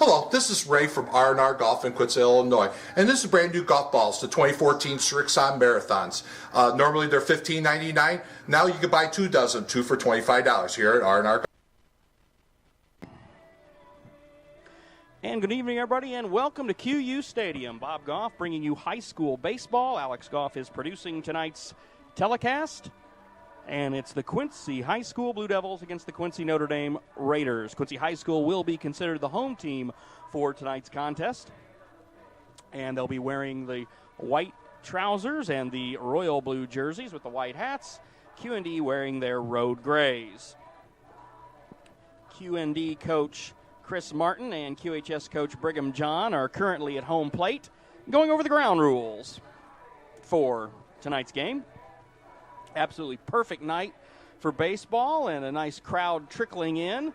Hello, this is Ray from R&R Golf in Quincy, Illinois, and this is brand new golf balls, the 2014 Strixon Marathons. Normally they're $15.99. Now you can buy 2 dozen, 2 for $25 here at R&R Golf. And good evening, everybody, and welcome to QU Stadium. Bob Goff bringing you high school baseball. Alex Goff is producing tonight's telecast. And it's the Quincy High School Blue Devils against the Quincy Notre Dame Raiders. Quincy High School will be considered the home team for tonight's contest. And they'll be wearing the white trousers and the royal blue jerseys with the white hats. QND wearing their road grays. QND coach Chris Martin and QHS coach Brigham John are currently at home plate going over the ground rules for tonight's game. Absolutely perfect night for baseball and a nice crowd trickling in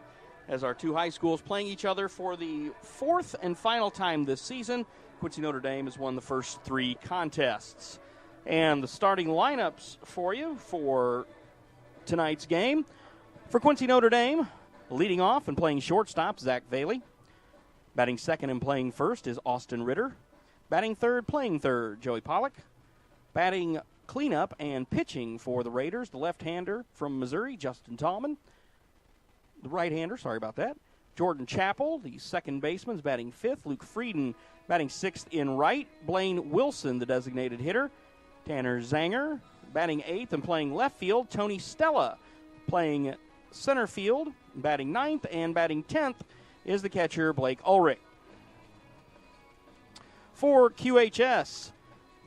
as our two high schools playing each other for the fourth and final time this season. Quincy Notre Dame has won the first 3 contests. And the starting lineups for you for tonight's game. For Quincy Notre Dame, leading off and playing shortstop, Zach Valey. Batting second and playing first is Austin Ritter. Batting third, playing third, Joey Pollock. Batting cleanup and pitching for the Raiders, the left-hander from Missouri, Justin Tallman. The right-hander, sorry about that, Jordan Chappell. The second baseman is batting fifth. Luke Frieden batting sixth in right. Blaine Wilson, the designated hitter. Tanner Zanger batting eighth and playing left field. Tony Stella playing center field, batting ninth, and batting 10th is the catcher, Blake Ulrich. For QHS,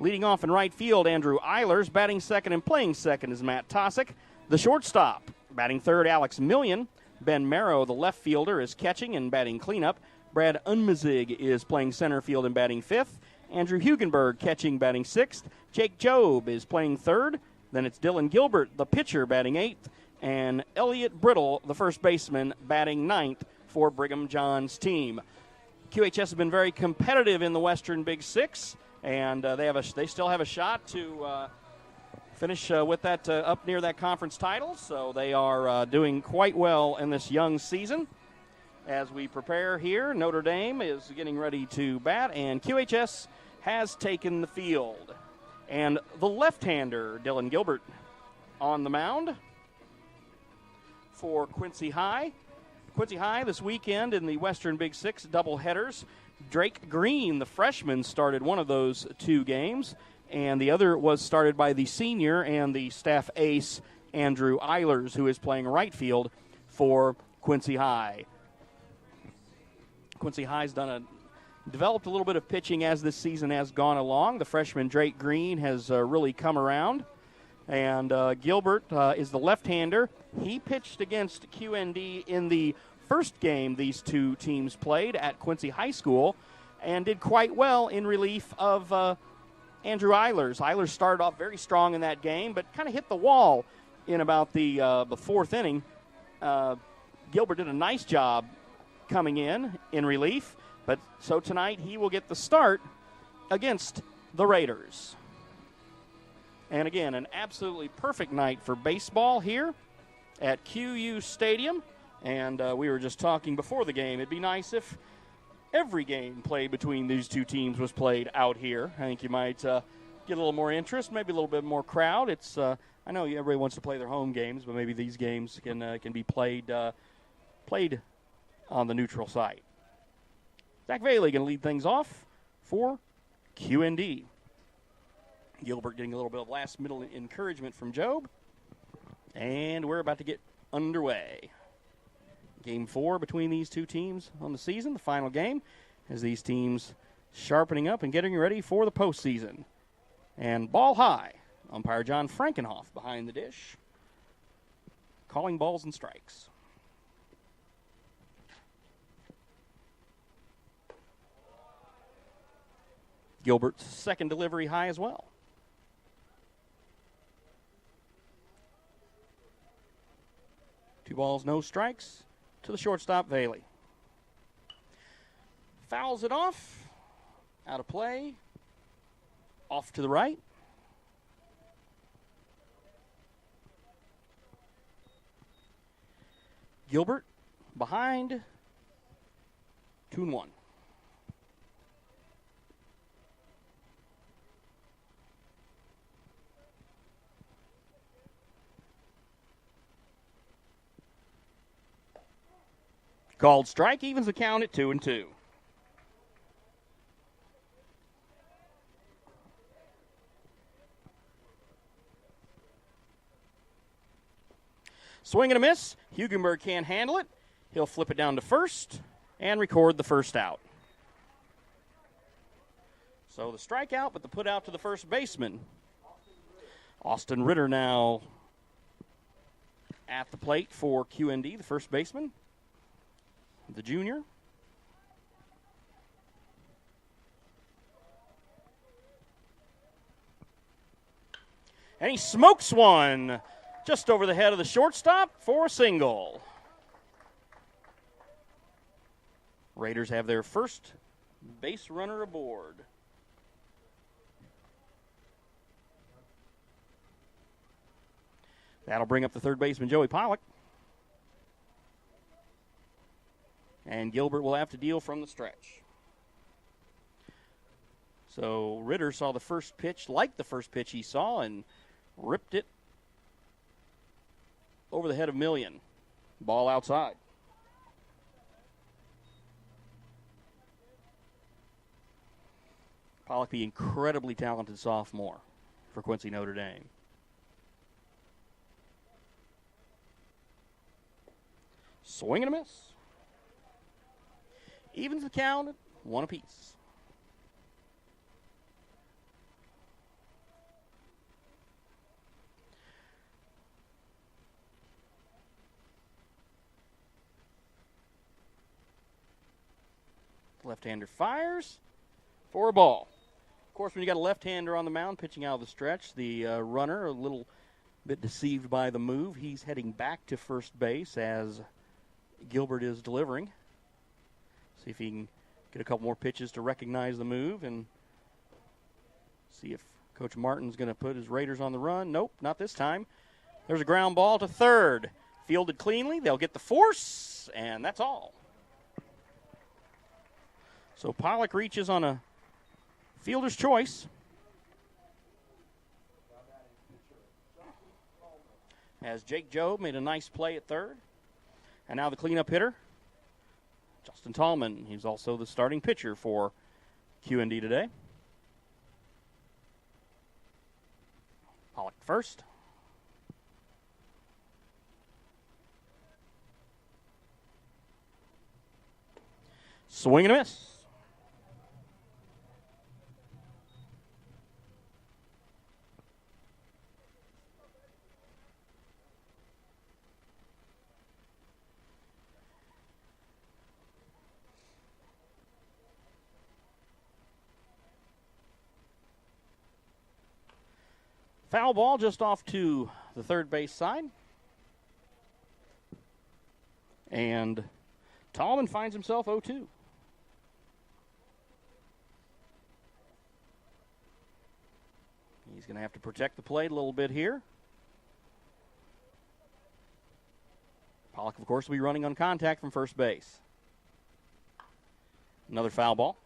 leading off in right field, Andrew Eilers. Batting second and playing second is Matt Tosick. The shortstop, batting third, Alex Million. Ben Marrow, the left fielder, is catching and batting cleanup. Brad Unmazig is playing center field and batting fifth. Andrew Hugenberg catching, batting sixth. Jake Jobe is playing third. Then it's Dylan Gilbert, the pitcher, batting eighth. And Elliot Brittle, the first baseman, batting ninth for Brigham John's team. QHS has been very competitive in the Western Big Six. And they still have a shot to finish with that up near that conference title. So they are doing quite well in this young season. As we prepare here, Notre Dame is getting ready to bat, and QHS has taken the field. And the left-hander, Dylan Gilbert, on the mound for Quincy High. Quincy High this weekend in the Western Big Six doubleheaders. Drake Green, the freshman, started one of those 2 games, and the other was started by the senior and the staff ace, Andrew Eilers, who is playing right field for Quincy High. Quincy High's developed a little bit of pitching as this season has gone along. The freshman Drake Green has really come around, and Gilbert is the left-hander. He pitched against QND in the first game these two teams played at Quincy High School and did quite well in relief of Andrew Eilers. Eilers started off very strong in that game, but kind of hit the wall in about the fourth inning. Gilbert did a nice job coming in relief, but so tonight he will get the start against the Raiders. And again, an absolutely perfect night for baseball here at QU Stadium. And we were just talking before the game. It'd be nice if every game played between these two teams was played out here. I think you might get a little more interest, maybe a little bit more crowd. It's I know everybody wants to play their home games, but maybe these games can be played on the neutral site. Zach Valey going to lead things off for QND. Gilbert getting a little bit of last-minute encouragement from Jobe. And we're about to get underway. Game 4 between these two teams on the season, the final game, as these teams sharpening up and getting ready for the postseason. And ball high, umpire John Frankenhoff behind the dish, calling balls and strikes. Gilbert's second delivery high as well. Two balls, no strikes to the shortstop, Valey. Fouls it off. Out of play. Off to the right. Gilbert behind 2-1. Called strike, evens the count at 2-2. Swing and a miss. Hugenberg can't handle it. He'll flip it down to first and record the first out. So the strikeout, but the put out to the first baseman. Austin Ritter now at the plate for QND, the first baseman, the junior. And he smokes one just over the head of the shortstop for a single. Raiders have their first base runner aboard. That'll bring up the third baseman, Joey Pollock. And Gilbert will have to deal from the stretch. So Ritter saw the first pitch, liked the first pitch he saw, and ripped it over the head of Million. Ball outside. Pollock, the incredibly talented sophomore for Quincy Notre Dame. Swing and a miss. Evens the count at 1 apiece. Left-hander fires for a ball. Of course, when you got a left-hander on the mound pitching out of the stretch, the runner a little bit deceived by the move. He's heading back to first base as Gilbert is delivering. See if he can get a couple more pitches to recognize the move and see if Coach Martin's going to put his Raiders on the run. Nope, not this time. There's a ground ball to third. Fielded cleanly. They'll get the force, and that's all. So Pollock reaches on a fielder's choice. As Jake Jobe made a nice play at third. And now the cleanup hitter, Justin Tallman. He's also the starting pitcher for QND today. Pollock first. Swing and a miss. Foul ball just off to the third base side. And Tallman finds himself 0-2. He's going to have to protect the plate a little bit here. Pollock, of course, will be running on contact from first base. Another foul ball.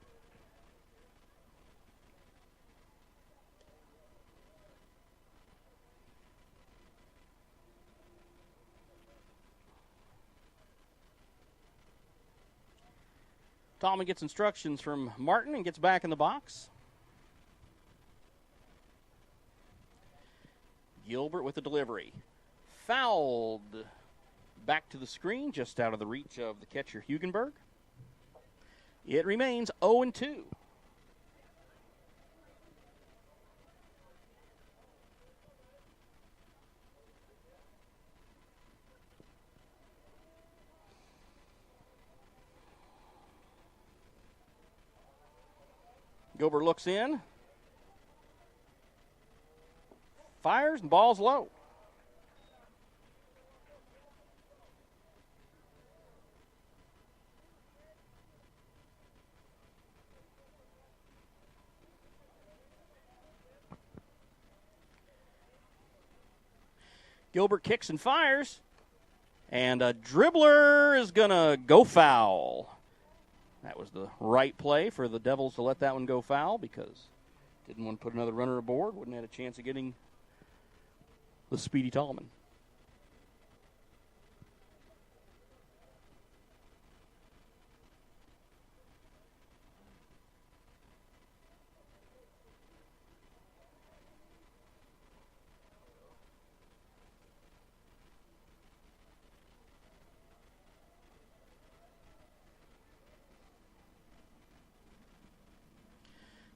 Tallman gets instructions from Martin and gets back in the box. Gilbert with the delivery. Fouled back to the screen, just out of the reach of the catcher, Hugenberg. It remains 0-2. Gilbert looks in. Fires and ball's low. Gilbert kicks and fires. And a dribbler is going to go foul. That was the right play for the Devils to let that one go foul because didn't want to put another runner aboard. Wouldn't have had a chance of getting the speedy Tallman.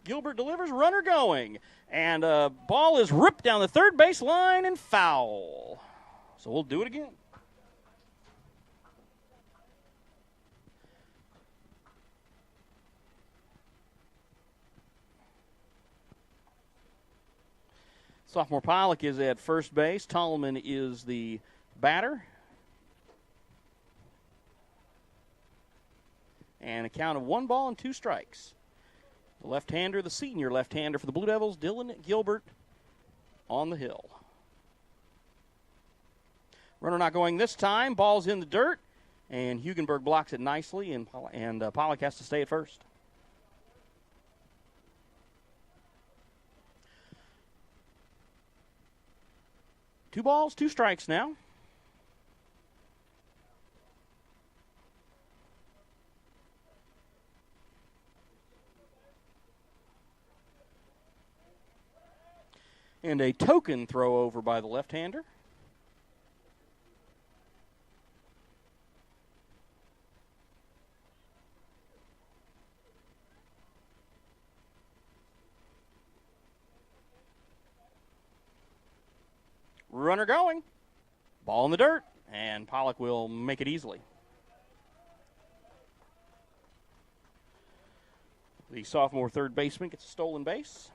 Gilbert delivers, runner going. And ball is ripped down the third base line and foul. So we'll do it again. Sophomore Pollock is at first base. Tallman is the batter. And a count of 1 ball and 2 strikes. The left-hander, the senior left-hander for the Blue Devils, Dylan Gilbert, on the hill. Runner not going this time. Ball's in the dirt, and Hugenberg blocks it nicely, and Pollock has to stay at first. Two balls, 2 strikes now. And a token throw over by the left-hander. Runner going. Ball in the dirt, and Pollock will make it easily. The sophomore third baseman gets a stolen base.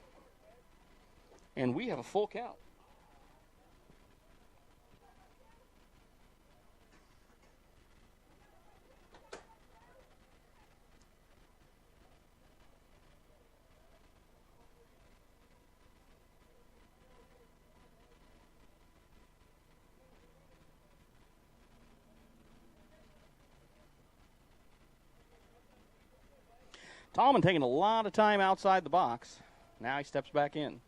And we have a full count. Tallman taking a lot of time outside the box. Now he steps back in.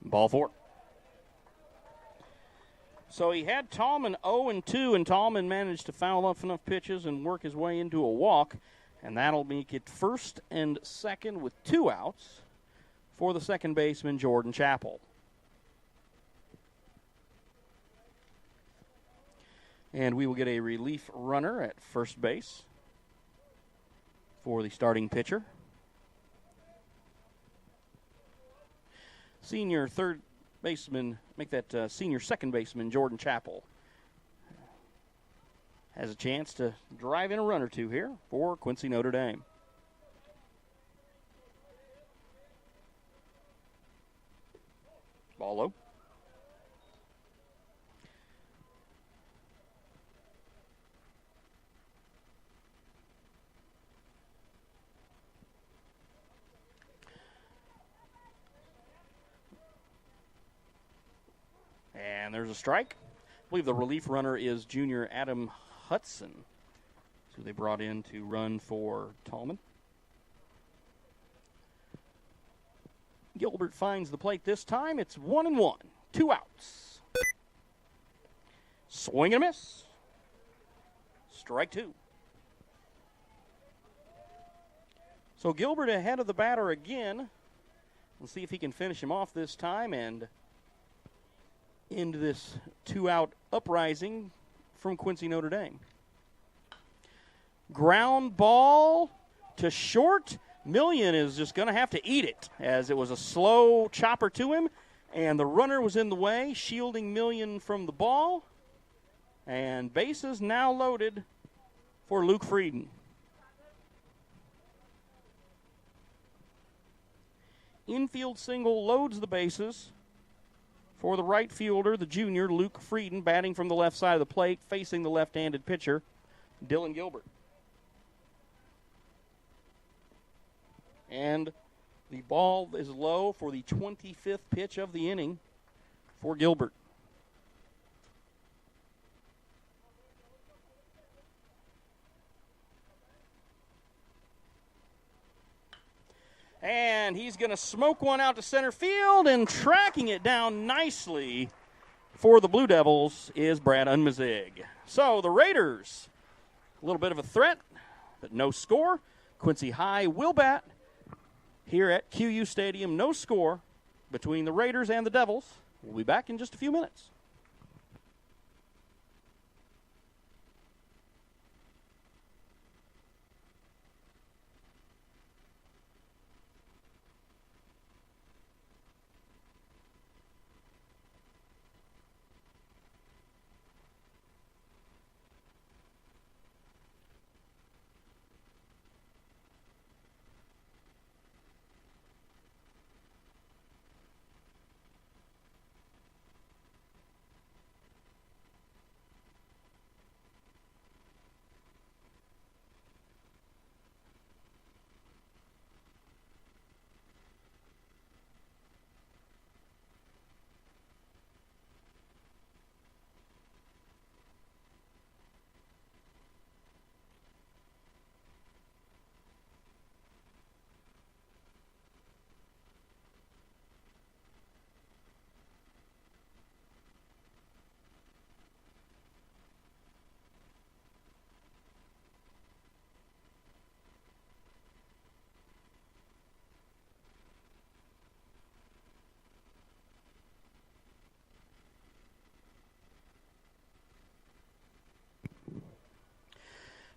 Ball 4. So he had Tallman 0-2, and Tallman managed to foul off enough pitches and work his way into a walk, and that'll make it first and second with 2 outs for the second baseman, Jordan Chappell. And we will get a relief runner at first base for the starting pitcher. Senior third baseman, make that senior second baseman, Jordan Chappell, has a chance to drive in a run or 2 here for Quincy Notre Dame. Ball low. And there's a strike. I believe the relief runner is junior Adam Hudson, who they brought in to run for Tallman. Gilbert finds the plate this time. It's 1-1, 2 outs. Swing and a miss. Strike 2. So Gilbert ahead of the batter again. We'll see if he can finish him off this time and into this 2-out uprising from Quincy Notre Dame. Ground ball to short. Million is just going to have to eat it, as it was a slow chopper to him, and the runner was in the way, shielding Million from the ball. And bases now loaded for Luke Frieden. Infield single loads the bases for the right fielder, the junior, Luke Frieden, batting from the left side of the plate, facing the left-handed pitcher, Dylan Gilbert. And the ball is low for the 25th pitch of the inning for Gilbert. And he's going to smoke one out to center field, and tracking it down nicely for the Blue Devils is Brad Unmazig. So the Raiders, a little bit of a threat, but no score. Quincy High will bat here at QU Stadium. No score between the Raiders and the Devils. We'll be back in just a few minutes.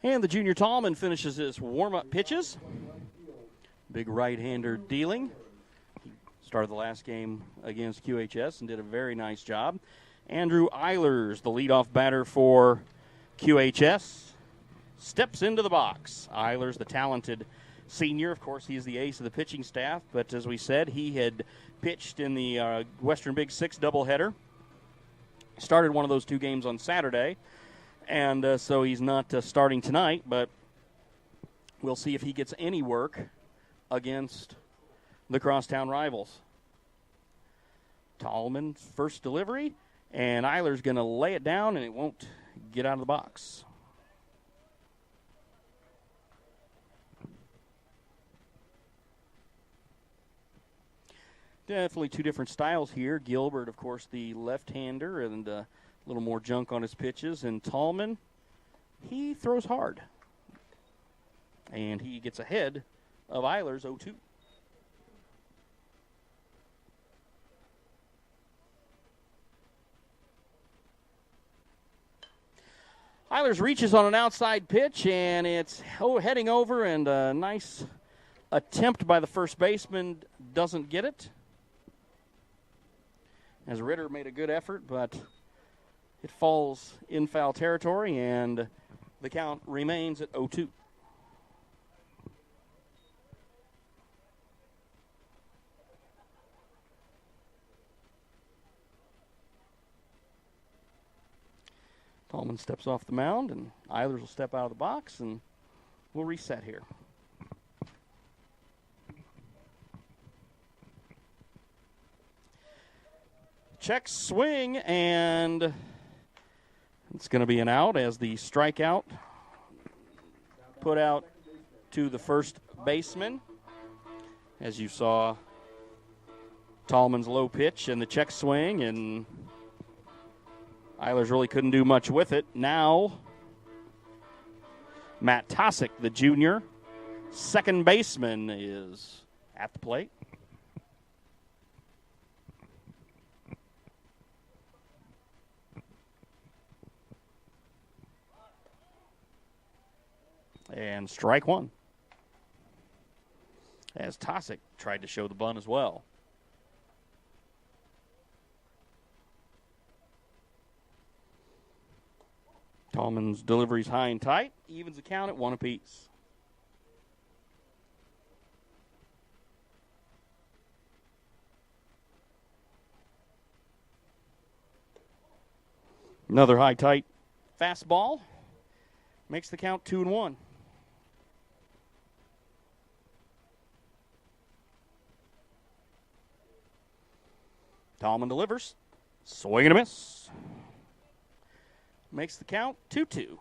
And the junior Tallman finishes his warm-up pitches. Big right-hander dealing. He started the last game against QHS and did a very nice job. Andrew Eilers, the leadoff batter for QHS, steps into the box. Eilers, the talented senior. Of course, he's the ace of the pitching staff, but as we said, he had pitched in the Western Big Six doubleheader. Started one of those two games on Saturday. And so he's not starting tonight, but we'll see if he gets any work against the crosstown rivals. Tallman, first delivery, and Eiler's going to lay it down, and it won't get out of the box. Definitely two different styles here. Gilbert, of course, the left-hander, and a little more junk on his pitches. And Tallman, he throws hard. And he gets ahead of Eilers 0-2. Eilers reaches on an outside pitch, and it's heading over, and a nice attempt by the first baseman doesn't get it. As Ritter made a good effort, but it falls in foul territory, and the count remains at 0-2. Tallman steps off the mound, and Eilers will step out of the box, and we'll reset here. Check swing, and it's going to be an out as the strikeout put out to the first baseman. As you saw, Tallman's low pitch and the check swing, and Eilers really couldn't do much with it. Now, Matt Tosick, the junior, second baseman, is at the plate. And strike one. As Tosick tried to show the bunt as well. Tallman's delivery's high and tight. Evens the count at one apiece. Another high, tight fastball. Makes the count 2-1. Tallman delivers. Swing and a miss. Makes the count 2-2.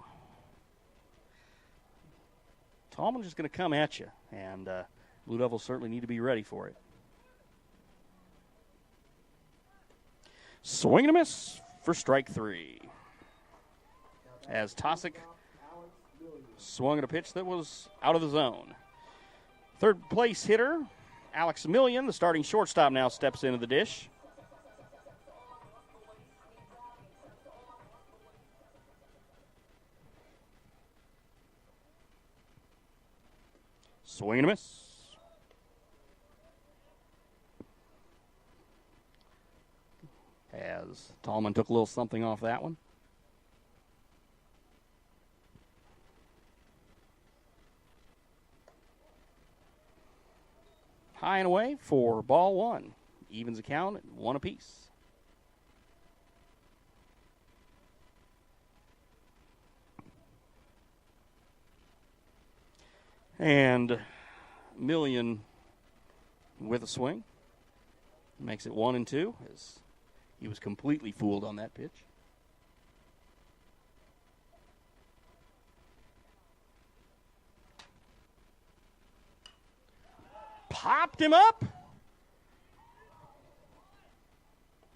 Tallman just going to come at you, and Blue Devils certainly need to be ready for it. Swing and a miss for strike 3. As Tosick swung at a pitch that was out of the zone. Third place hitter, Alex Million, the starting shortstop, now steps into the dish. Swing and a miss. As Tallman took a little something off that one. High and away for ball 1. Evens the count at 1 apiece. And Million with a swing. Makes it 1-2 as he was completely fooled on that pitch. Popped him up.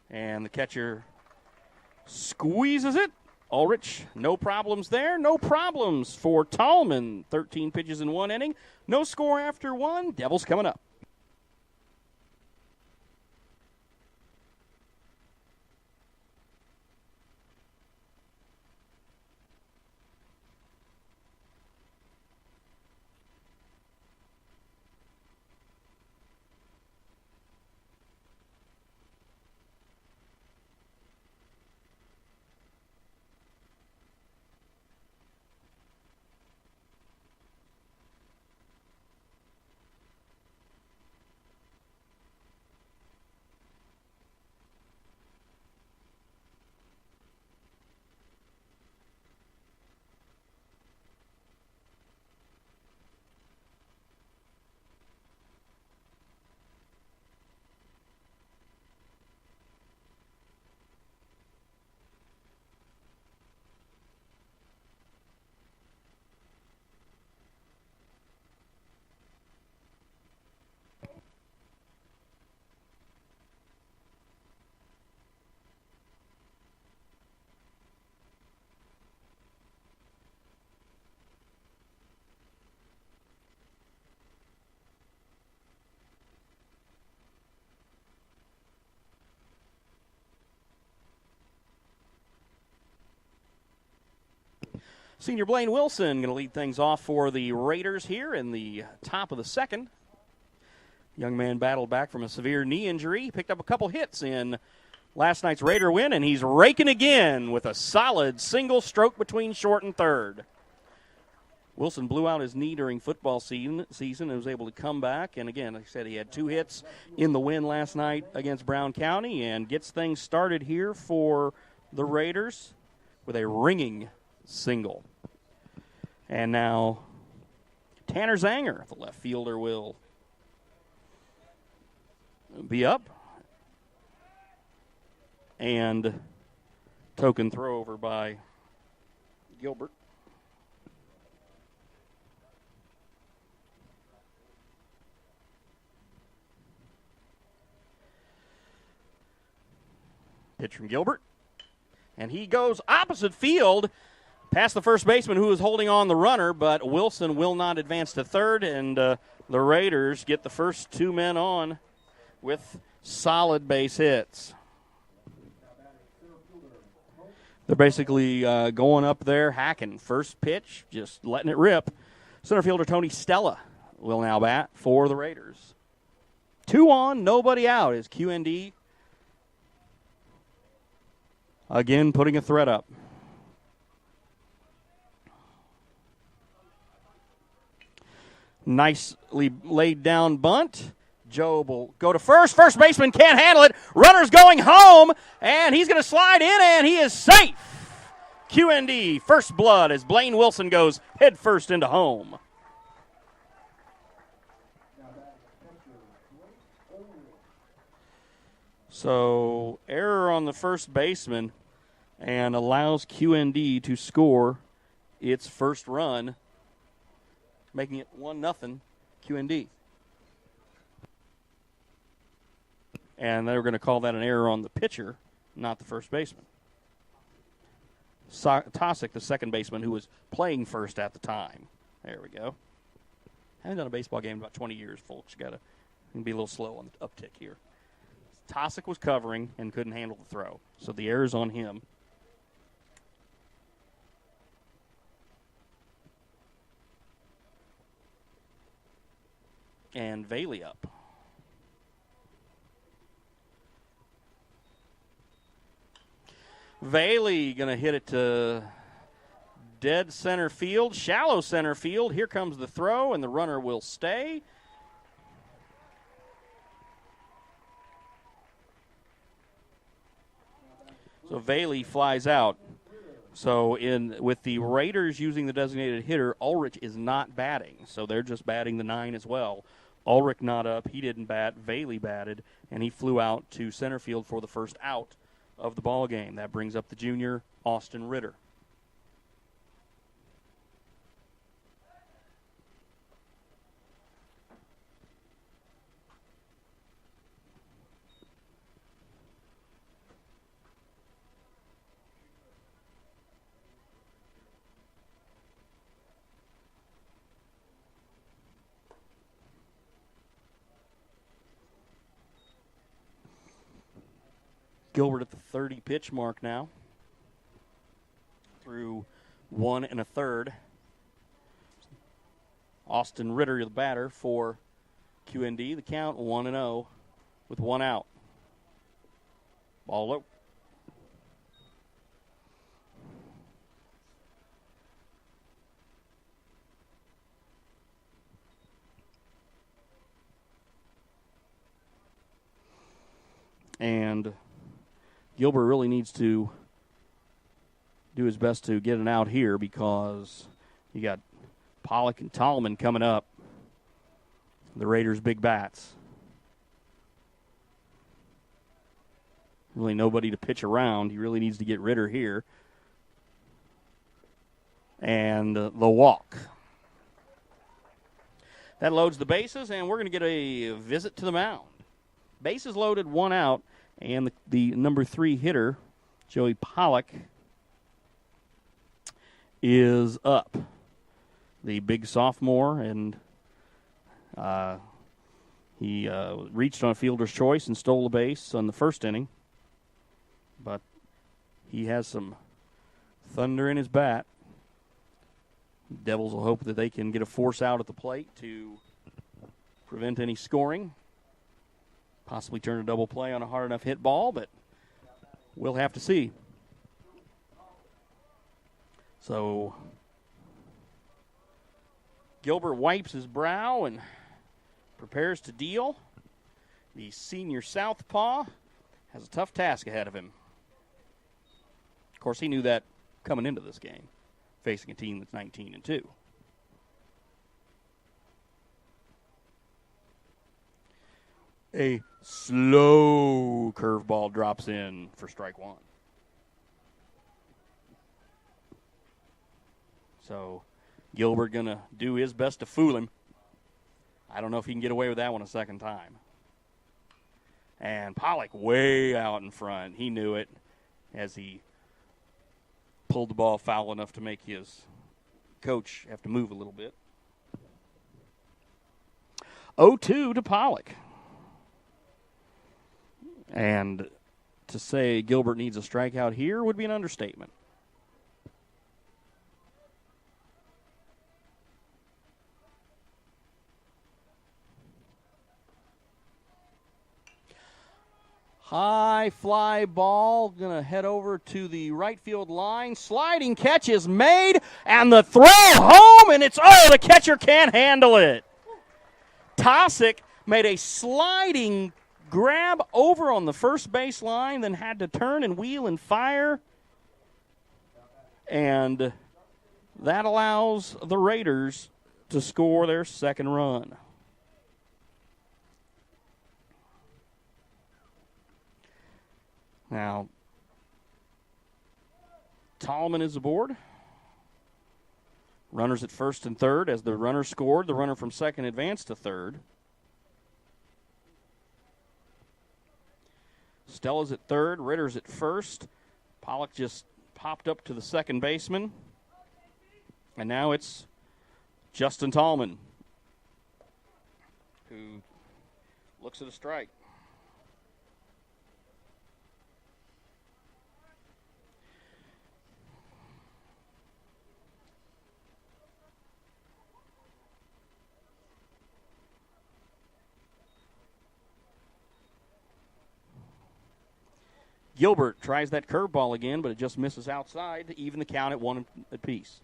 And the catcher squeezes it. Ulrich, no problems there. No problems for Tallman. 13 pitches in 1 inning. No score after 1. Devils coming up. Senior Blaine Wilson going to lead things off for the Raiders here in the top of the second. Young man battled back from a severe knee injury. He picked up a couple hits in last night's Raider win, and he's raking again with a solid single stroke between short and third. Wilson blew out his knee during football season and was able to come back. And again, like I said, he had 2 hits in the win last night against Brown County and gets things started here for the Raiders with a ringing single. And now Tanner Zanger, the left fielder, will be up. And token throw over by Gilbert. Pitch from Gilbert. And he goes opposite field past the first baseman who is holding on the runner, but Wilson will not advance to third, and the Raiders get the first 2 men on with solid base hits. They're basically going up there, hacking. First pitch, just letting it rip. Center fielder Tony Stella will now bat for the Raiders. 2 on, nobody out is QND again putting a threat up. Nicely laid down bunt. Job will go to first. First baseman can't handle it. Runner's going home, and he's going to slide in, and he is safe. QND, first blood as Blaine Wilson goes head first into home. So error on the first baseman and allows QND to score its first run, making it 1-0 QND. And they were going to call that an error on the pitcher, not the first baseman. Tosick, the second baseman, who was playing first at the time. There we go. Haven't done a baseball game in about 20 years, folks. Got to be a little slow on the uptick here. Tosick was covering and couldn't handle the throw, so the error's on him. And Bailey up. Bailey going to hit it to dead center field, shallow center field. Here comes the throw, and the runner will stay. So Bailey flies out. So with the Raiders using the designated hitter, Ulrich is not batting. So they're just batting the 9 as well. Ulrich not up. He didn't bat. Bailey batted, and he flew out to center field for the first out of the ball game. That brings up the junior, Austin Ritter. Gilbert at the 30 pitch mark now. Through 1 1/3. Austin Ritter, the batter for QND. The count 1-0 with 1 out. Ball low. And Gilbert really needs to do his best to get an out here because you got Pollock and Tallman coming up, the Raiders' big bats. Really nobody to pitch around. He really needs to get Ritter here. And the walk. That loads the bases, and we're going to get a visit to the mound. Bases loaded, 1 out. And the number 3 hitter, Joey Pollock, is up. The big sophomore, and he reached on a fielder's choice and stole a base on the first inning. But he has some thunder in his bat. Devils will hope that they can get a force out at the plate to prevent any scoring. Possibly turn a double play on a hard enough hit ball, but we'll have to see. So Gilbert wipes his brow and prepares to deal. The senior southpaw has a tough task ahead of him. Of course, he knew that coming into this game, facing a team that's 19-2. A slow curveball drops in for strike 1. So Gilbert going to do his best to fool him. I don't know if he can get away with that one a second time. And Pollock way out in front. He knew it as he pulled the ball foul enough to make his coach have to move a little bit. 0-2 to Pollock. And to say Gilbert needs a strikeout here would be an understatement. High fly ball, going to head over to the right field line. Sliding catch is made, and the throw home, and the catcher can't handle it. Tosick made a sliding grab over on the first base line, then had to turn and wheel and fire. And that allows the Raiders to score their second run. Now, Tallman is aboard. Runners at first and third. As the runner scored, the runner from second advanced to third. Stella's at third. Ritter's at first. Pollock just popped up to the second baseman. And now it's Justin Tallman, who looks at a strike. Gilbert tries that curveball again, but it just misses outside to even the count at 1 apiece.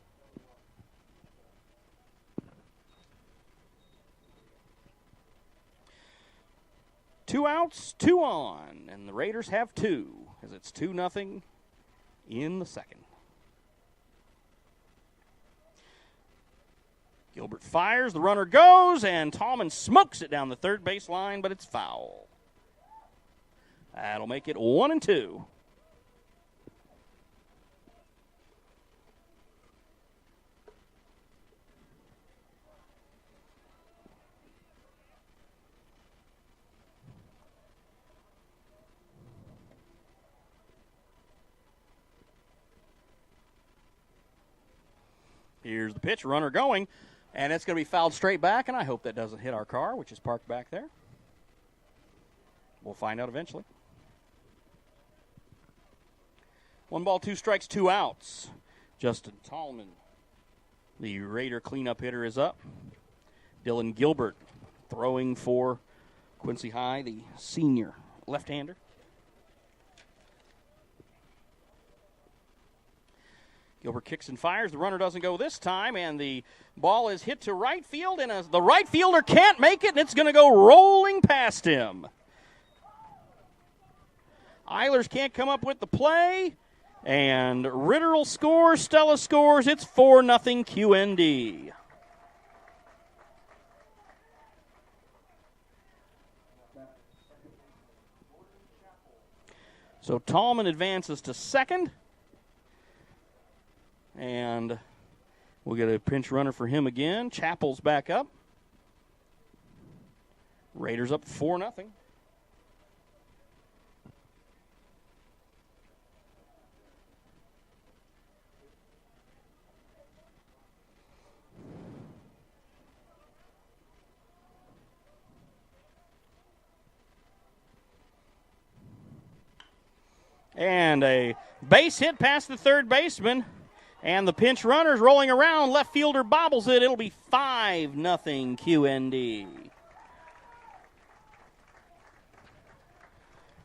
Two outs, 2 on, and the Raiders have 2 as it's 2-0 in the second. Gilbert fires, the runner goes, and Tallman smokes it down the third base line, but it's foul. That'll make it 1-2. Here's the pitch, runner going, and it's going to be fouled straight back, and I hope that doesn't hit our car, which is parked back there. We'll find out eventually. 1 ball, 2 strikes, 2 outs. Justin Tallman, the Raider cleanup hitter, is up. Dylan Gilbert throwing for Quincy High, the senior left-hander. Gilbert kicks and fires. The runner doesn't go this time, and the ball is hit to right field, and the right fielder can't make it, and it's going to go rolling past him. Eilers can't come up with the play, and Ritter will score. Stella scores. It's 4-0 QND. So Tallman advances to second. And we'll get a pinch runner for him again. Chappell's back up. Raiders up 4-0. And a base hit past the third baseman. And the pinch runner's rolling around. Left fielder bobbles it. It'll be 5-0 QND.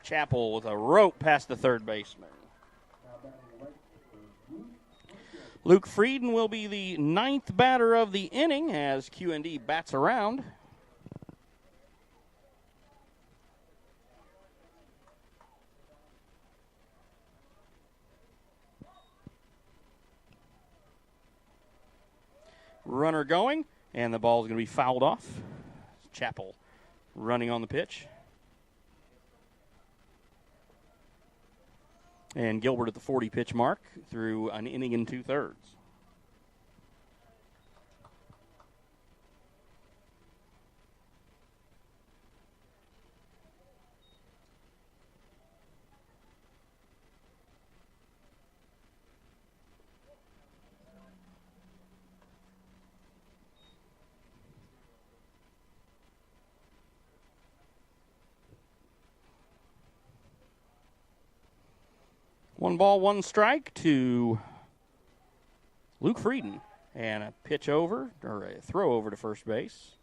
Chappell with a rope past the third baseman. Luke Frieden will be the 9th batter of the inning as QND bats around. Runner going, and the ball is going to be fouled off. Chappell running on the pitch. And Gilbert at the 40-pitch mark through an inning and 2/3. One ball, 1 strike to Luke Frieden. And a pitch over, or a throw over to first base.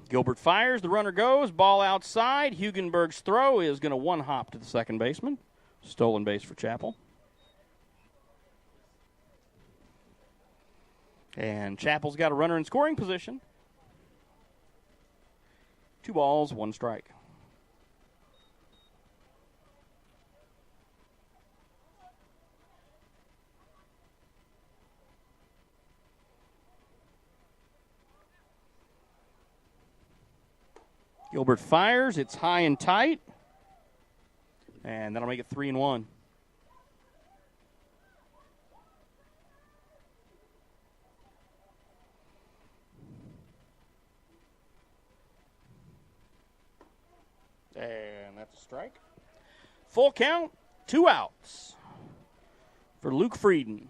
Gilbert fires, the runner goes, ball outside. Hugenberg's throw is going to 1-hop to the second baseman. Stolen base for Chappell. And Chappell's got a runner in scoring position. 2 balls, 1 strike. Gilbert fires. It's high and tight. And that'll make it 3-1. And that's a strike. Full count, 2 outs for Luke Frieden,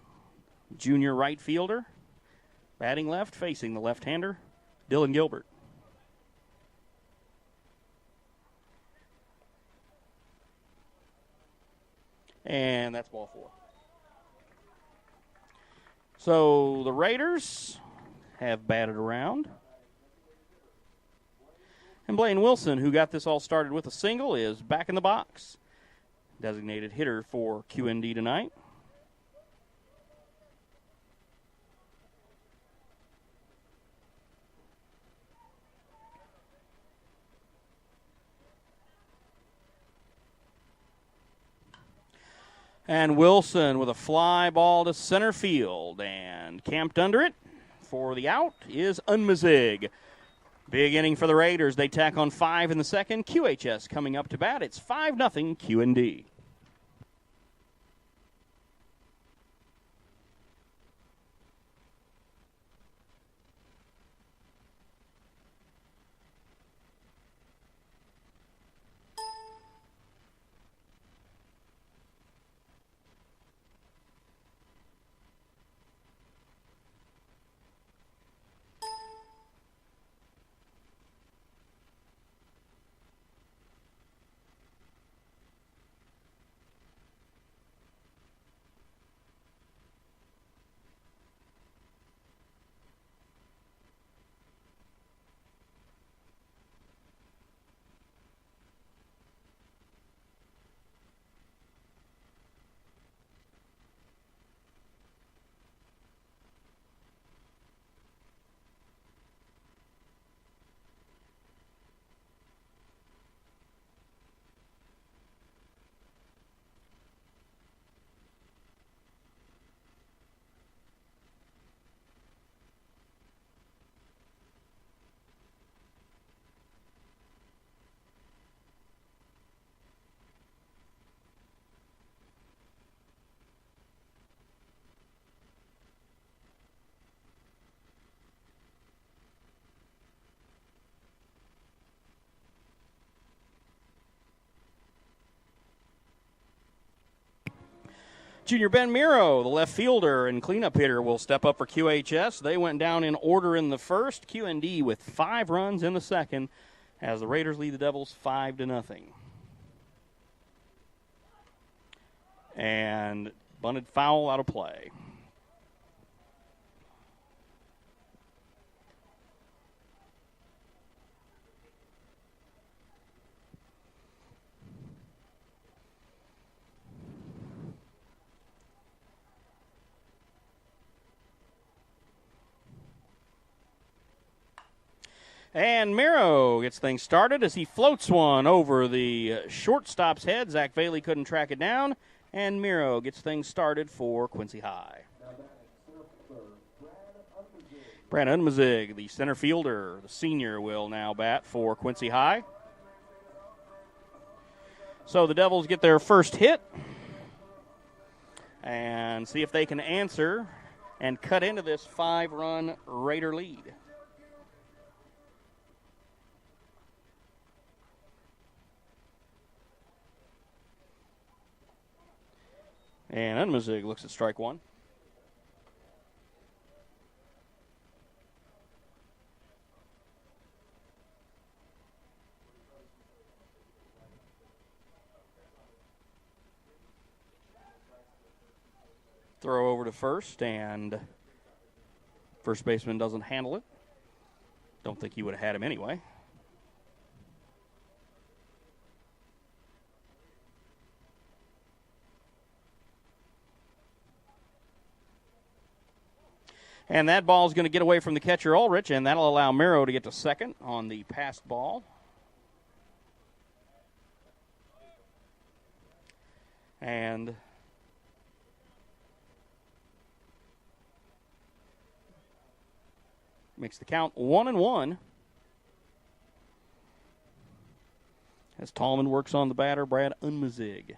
junior right fielder, batting left, facing the left-hander, Dylan Gilbert. And that's ball 4. So the Raiders have batted around. And Blaine Wilson, who got this all started with a single, is back in the box. Designated hitter for QND tonight. And Wilson with a fly ball to center field. And camped under it for the out is Unmazig. Big inning for the Raiders. They tack on 5 in the second. QHS coming up to bat. It's 5-0 QND. Junior Ben Miro, the left fielder and cleanup hitter, will step up for QHS. They went down in order in the first. QND with 5 runs in the second as the Raiders lead the Devils 5-0. And bunted foul out of play. And Miro gets things started as he floats one over the shortstop's head. Zach Bailey couldn't track it down, and Miro gets things started for Quincy High. Brad Unmazig, the center fielder, the senior, will now bat for Quincy High. So the Devils get their first hit and see if they can answer and cut into this 5-run Raider lead. And Unmazig looks at strike one. Throw over to first, and first baseman doesn't handle it. Don't think he would have had him anyway. And that ball is going to get away from the catcher, Ulrich, and that'll allow Miro to get to second on the passed ball. And makes the count 1-1. as Tallman works on the batter, Brad Unmazig.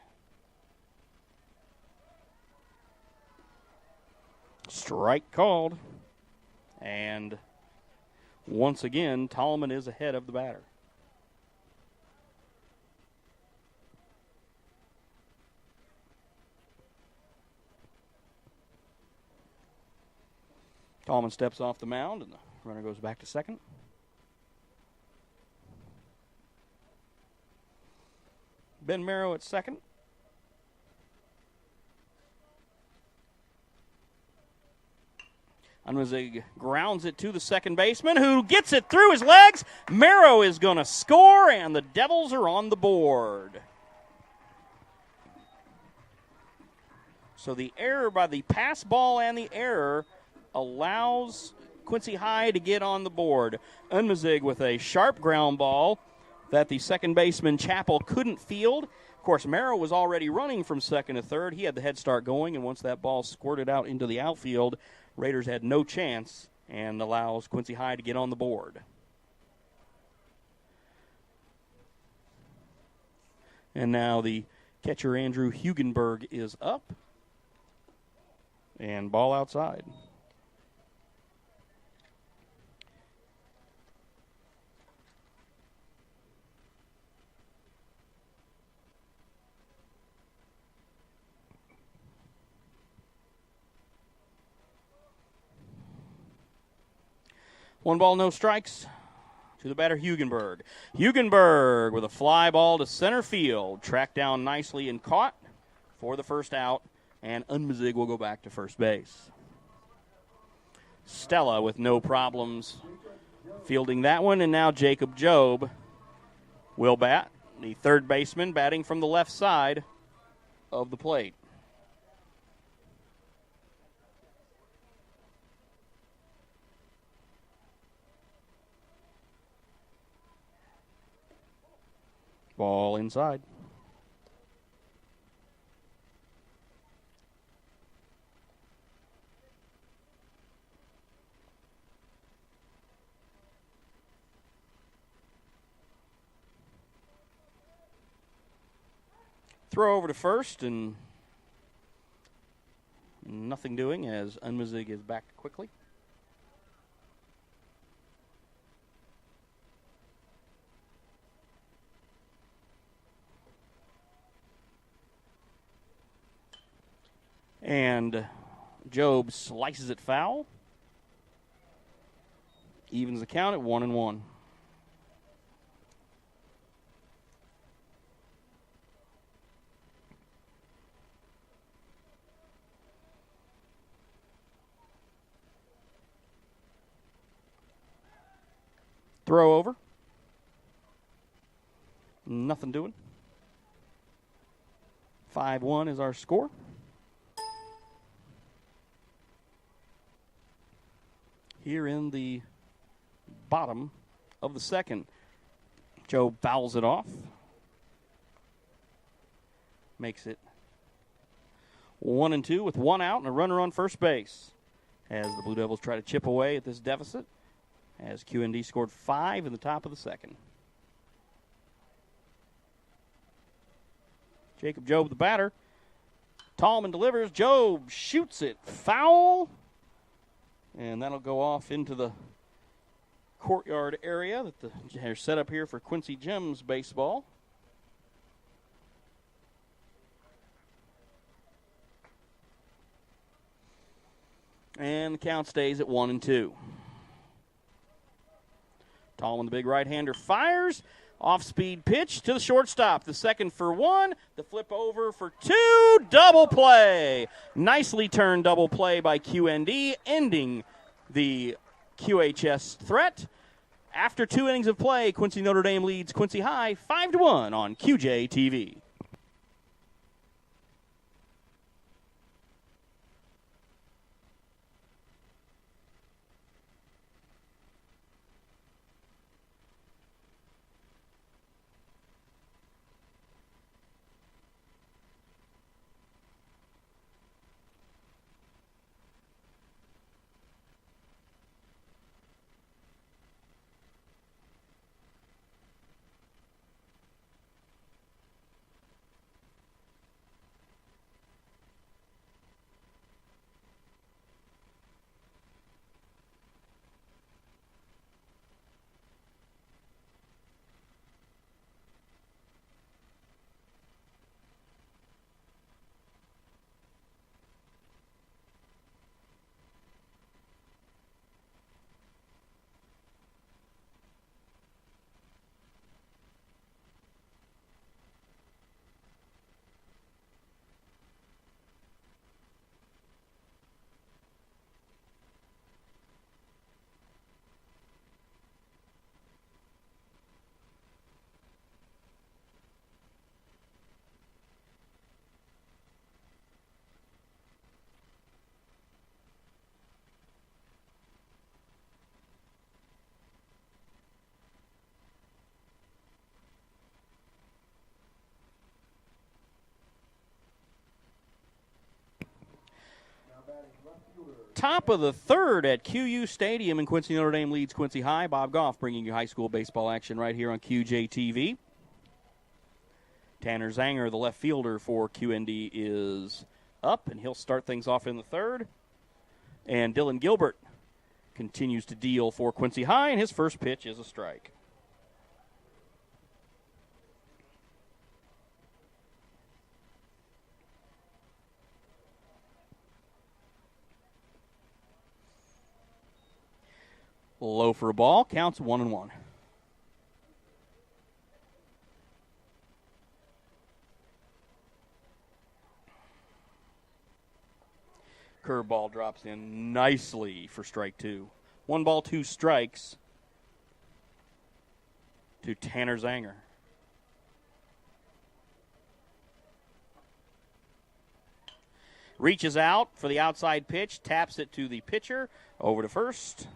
Strike called. And once again, Tallman is ahead of the batter. Tallman steps off the mound, and the runner goes back to second. Ben Merrow at second. Unmazig grounds it to the second baseman, who gets it through his legs. Merrow is going to score, and the Devils are on the board. So the error by the pass ball and the error allows Quincy High to get on the board. Unmazig with a sharp ground ball that the second baseman Chappell couldn't field. Of course, Merrow was already running from second to third. He had the head start going, and once that ball squirted out into the outfield, Raiders had no chance and allows Quincy High to get on the board. And now the catcher Andrew Hugenberg is up. And ball outside. One ball, no strikes to the batter, Hugenberg. Hugenberg with a fly ball to center field. Tracked down nicely and caught for the first out, and Unmazig will go back to first base. Stella with no problems fielding that one, and now Jacob Jobe will bat. The third baseman batting from the left side of the plate. Ball inside. Throw over to first, and nothing doing as Unmazig is back quickly. And Jobe slices it foul. Evens the count at 1-1. Throw over. Nothing doing. 5-1 is our score. Here in the bottom of the second, Joe fouls it off. Makes it 1-2 with one out and a runner on first base as the Blue Devils try to chip away at this deficit, as QND scored 5 in the top of the second. Jacob Jobe, the batter. Tallman delivers. Jobe shoots it foul. And that'll go off into the courtyard area that they're set up here for Quincy Gems baseball. And the count stays at 1-2. Tallman, the big right-hander, fires. Off-speed pitch to the shortstop. The second for one. The flip over for two. Double play. Nicely turned double play by QND, ending the QHS threat. After 2 innings of play, Quincy Notre Dame leads Quincy High 5-1 on QJ-TV. Top of the third at QU Stadium in Quincy. Notre Dame leads Quincy High. Bob Goff bringing you high school baseball action right here on QJTV. Tanner Zanger, the left fielder for QND, is up, and he'll start things off in the third. And Dylan Gilbert continues to deal for Quincy High, and his first pitch is a strike. Low for a ball, counts 1-1. Curveball drops in nicely for strike two. 1 ball, 2 strikes to Tanner Zanger. Reaches out for the outside pitch, taps it to the pitcher, over to first,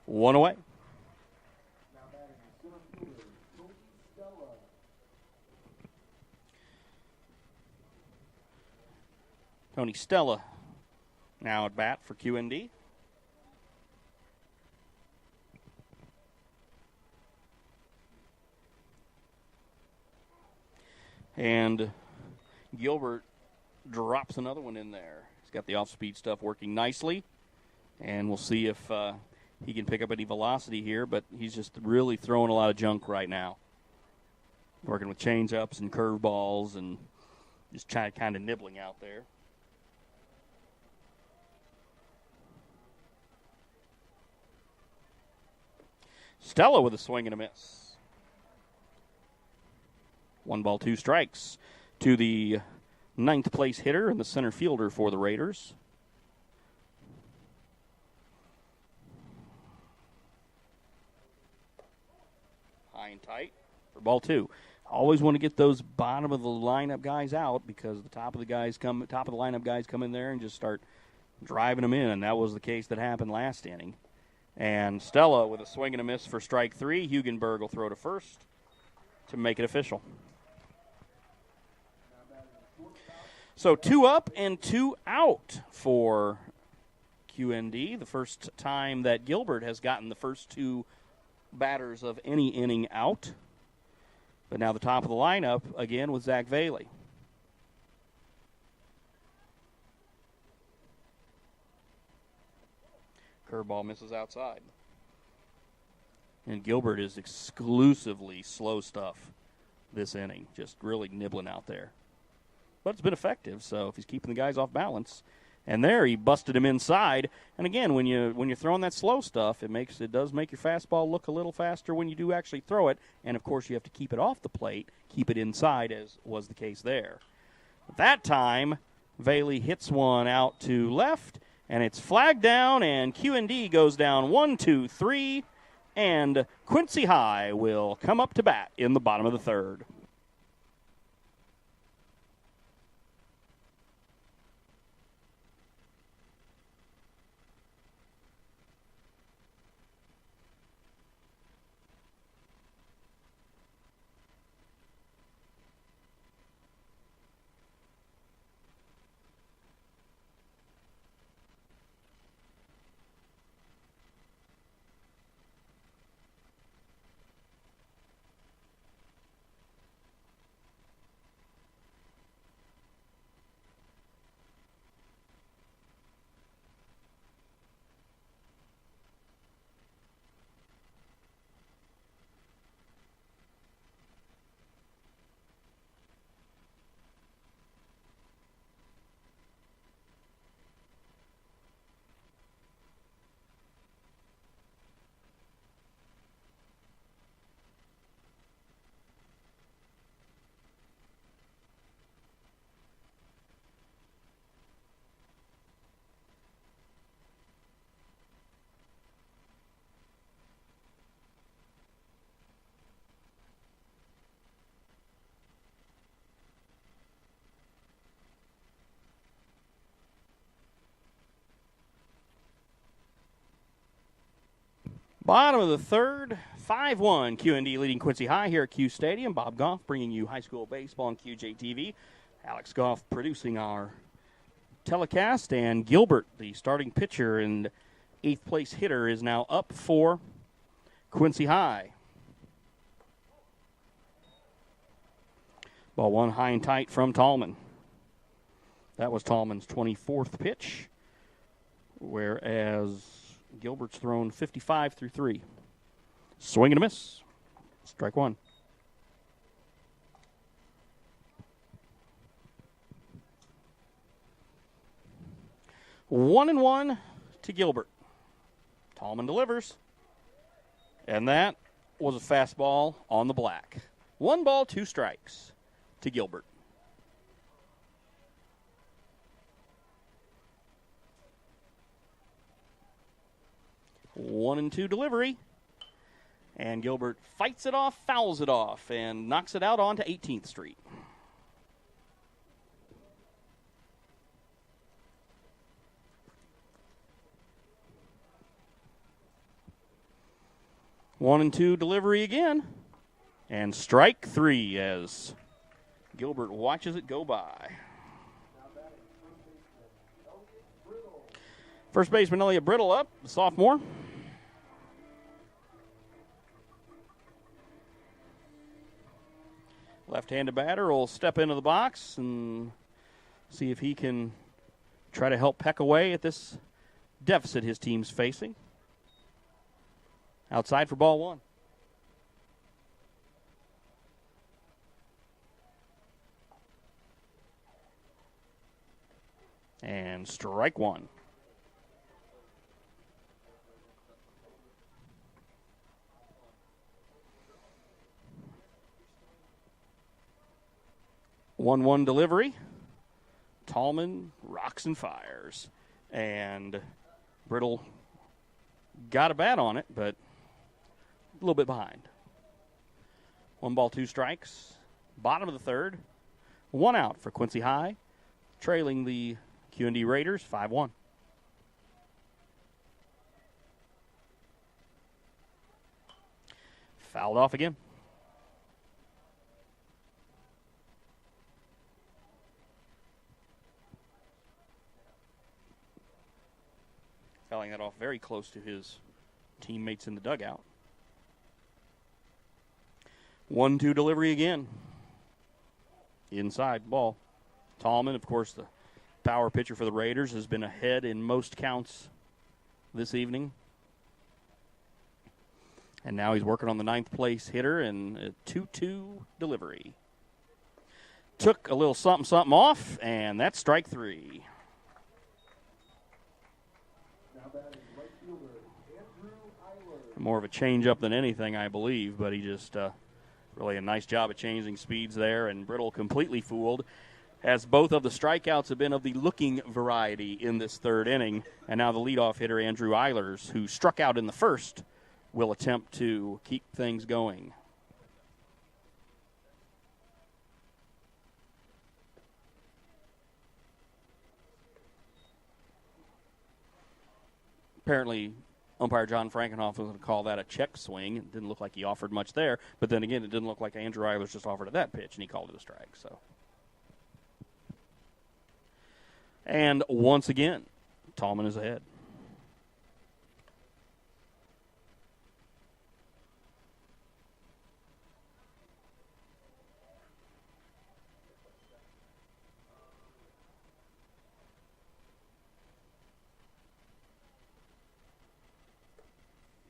1 away. Tony Stella now at bat for QND. And Gilbert drops another one in there. He's got the off-speed stuff working nicely. And we'll see if he can pick up any velocity here, but he's just really throwing a lot of junk right now. Working with change-ups and curveballs and just kind of nibbling out there. Stella with a swing and a miss. 1 ball, 2 strikes to the 9th place hitter and the center fielder for the Raiders. High and tight for ball 2. Always want to get those bottom of the lineup guys out because the top of the lineup guys come in there and just start driving them in, and that was the case that happened last inning. And Stella with a swing and a miss for strike 3. Hugenberg will throw to first to make it official. So 2 up and 2 out for QND. The first time that Gilbert has gotten the first 2 batters of any inning out. But now the top of the lineup again with Zach Valey. Curveball misses outside. And Gilbert is exclusively slow stuff this inning, just really nibbling out there. But it's been effective, so if he's keeping the guys off balance. And there he busted him inside. And again, when you're throwing that slow stuff, it does make your fastball look a little faster when you do actually throw it. And of course you have to keep it off the plate, keep it inside, as was the case there. At that time, Valey hits one out to left. And it's flagged down, and QND goes down 1, 2, 3, and Quincy High will come up to bat in the bottom of the third. Bottom of the third, 5-1, QND leading Quincy High here at Q Stadium. Bob Goff bringing you high school baseball on QJTV. Alex Goff producing our telecast, and Gilbert, the starting pitcher and 8th place hitter, is now up for Quincy High. Ball one high and tight from Tallman. That was Tallman's 24th pitch, whereas Gilbert's thrown 55 through 3. Swing and a miss. Strike one. 1-1 to Gilbert. Tallman delivers. And that was a fastball on the black. 1 ball, 2 strikes to Gilbert. One and two delivery. And Gilbert fights it off, fouls it off, and knocks it out onto 18th Street. One and two delivery again. And strike 3 as Gilbert watches it go by. First baseman Elliott Brittle up, the sophomore. Left-handed batter will step into the box and see if he can try to help peck away at this deficit his team's facing. Outside for ball one. And strike one. One delivery. Tallman rocks and fires. And Brittle got a bat on it, but a little bit behind. 1 ball, 2 strikes. Bottom of the third. 1 out for Quincy High, trailing the QND Raiders 5-1. Fouled off again. Fouling that off very close to his teammates in the dugout. 1-2 delivery again. Inside ball. Tallman, of course, the power pitcher for the Raiders, has been ahead in most counts this evening. And now he's working on the 9th place hitter and a 2-2 delivery. Took a little something off, and that's strike 3. More of a change-up than anything, I believe, but he just really a nice job of changing speeds there, and Brittle completely fooled, as both of the strikeouts have been of the looking variety in this third inning. And now the leadoff hitter, Andrew Eilers, who struck out in the first, will attempt to keep things going. Apparently, umpire John Frankenhoff was going to call that a check swing. It didn't look like he offered much there. But then again, it didn't look like Andrew Eilers just offered at that pitch, and he called it a strike. So, and once again, Tallman is ahead.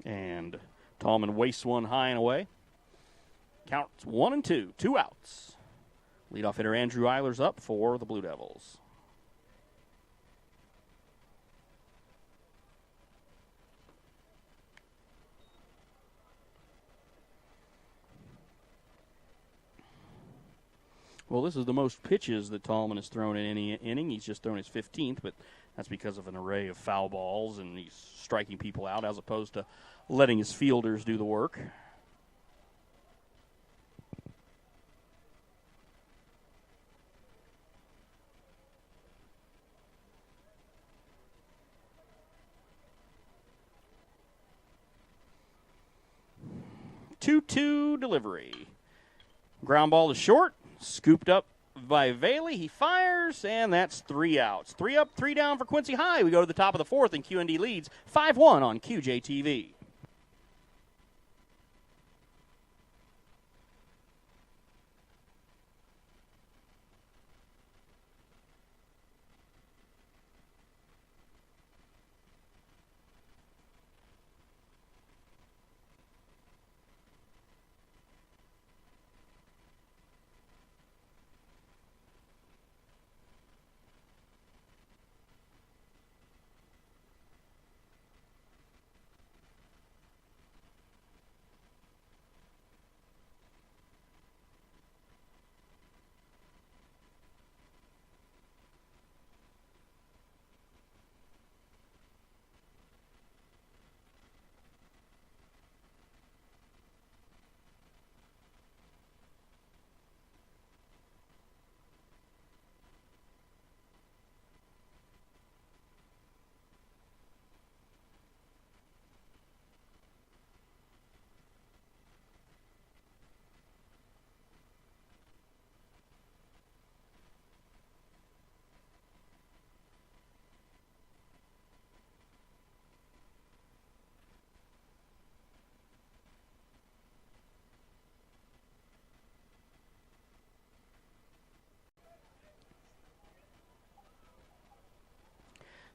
And Tallman wastes one high and away. Counts 1-2, 2 outs. Leadoff hitter Andrew Eilers up for the Blue Devils. Well, this is the most pitches that Tallman has thrown in any inning. He's just thrown his 15th, but that's because of an array of foul balls, and he's striking people out as opposed to letting his fielders do the work. Two delivery. Ground ball is short, scooped up by Valey. He fires, and that's 3 outs. 3 up, 3 down for Quincy High. We go to the top of the 4th, and QND leads 5-1 on QJTV.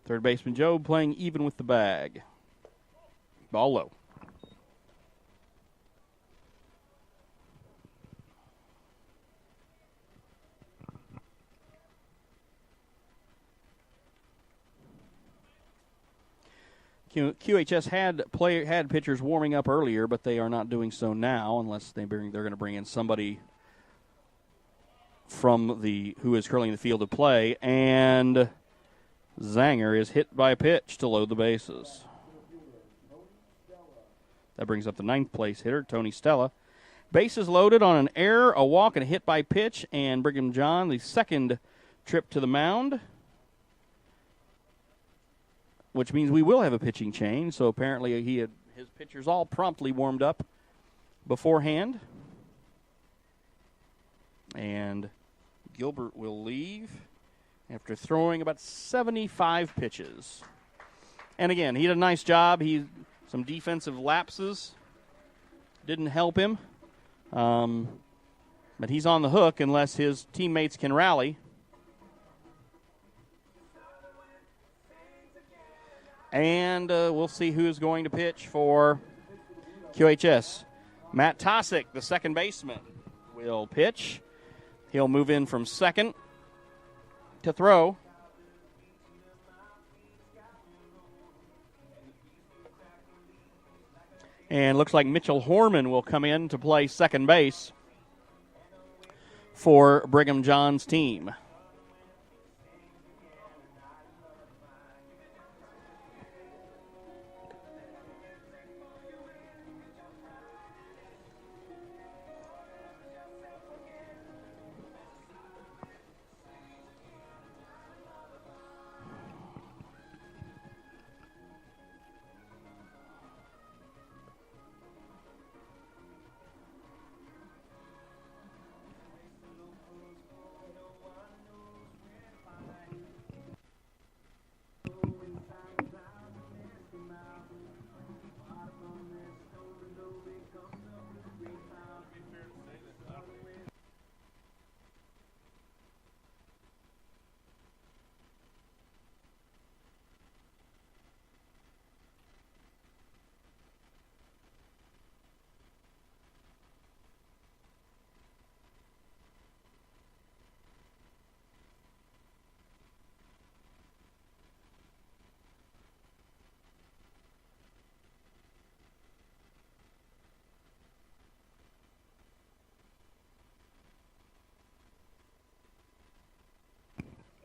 Third baseman Joe playing even with the bag. Ball low. QHS had pitchers warming up earlier, but they are not doing so now unless they're going to bring in somebody from who is currently in the field of play. And Zanger is hit by a pitch to load the bases. That brings up the 9th place hitter, Tony Stella. Bases loaded on an error, a walk, and a hit by pitch, and Brigham John, the second trip to the mound, which means we will have a pitching change. So apparently his pitchers all promptly warmed up beforehand. And Gilbert will leave after throwing about 75 pitches. And again, he did a nice job. Some defensive lapses didn't help him. But he's on the hook unless his teammates can rally. And we'll see who's going to pitch for QHS. Matt Tosick, the second baseman, will pitch. He'll move in from second to throw. And looks like Mitchell Horman will come in to play second base for Brigham John's team.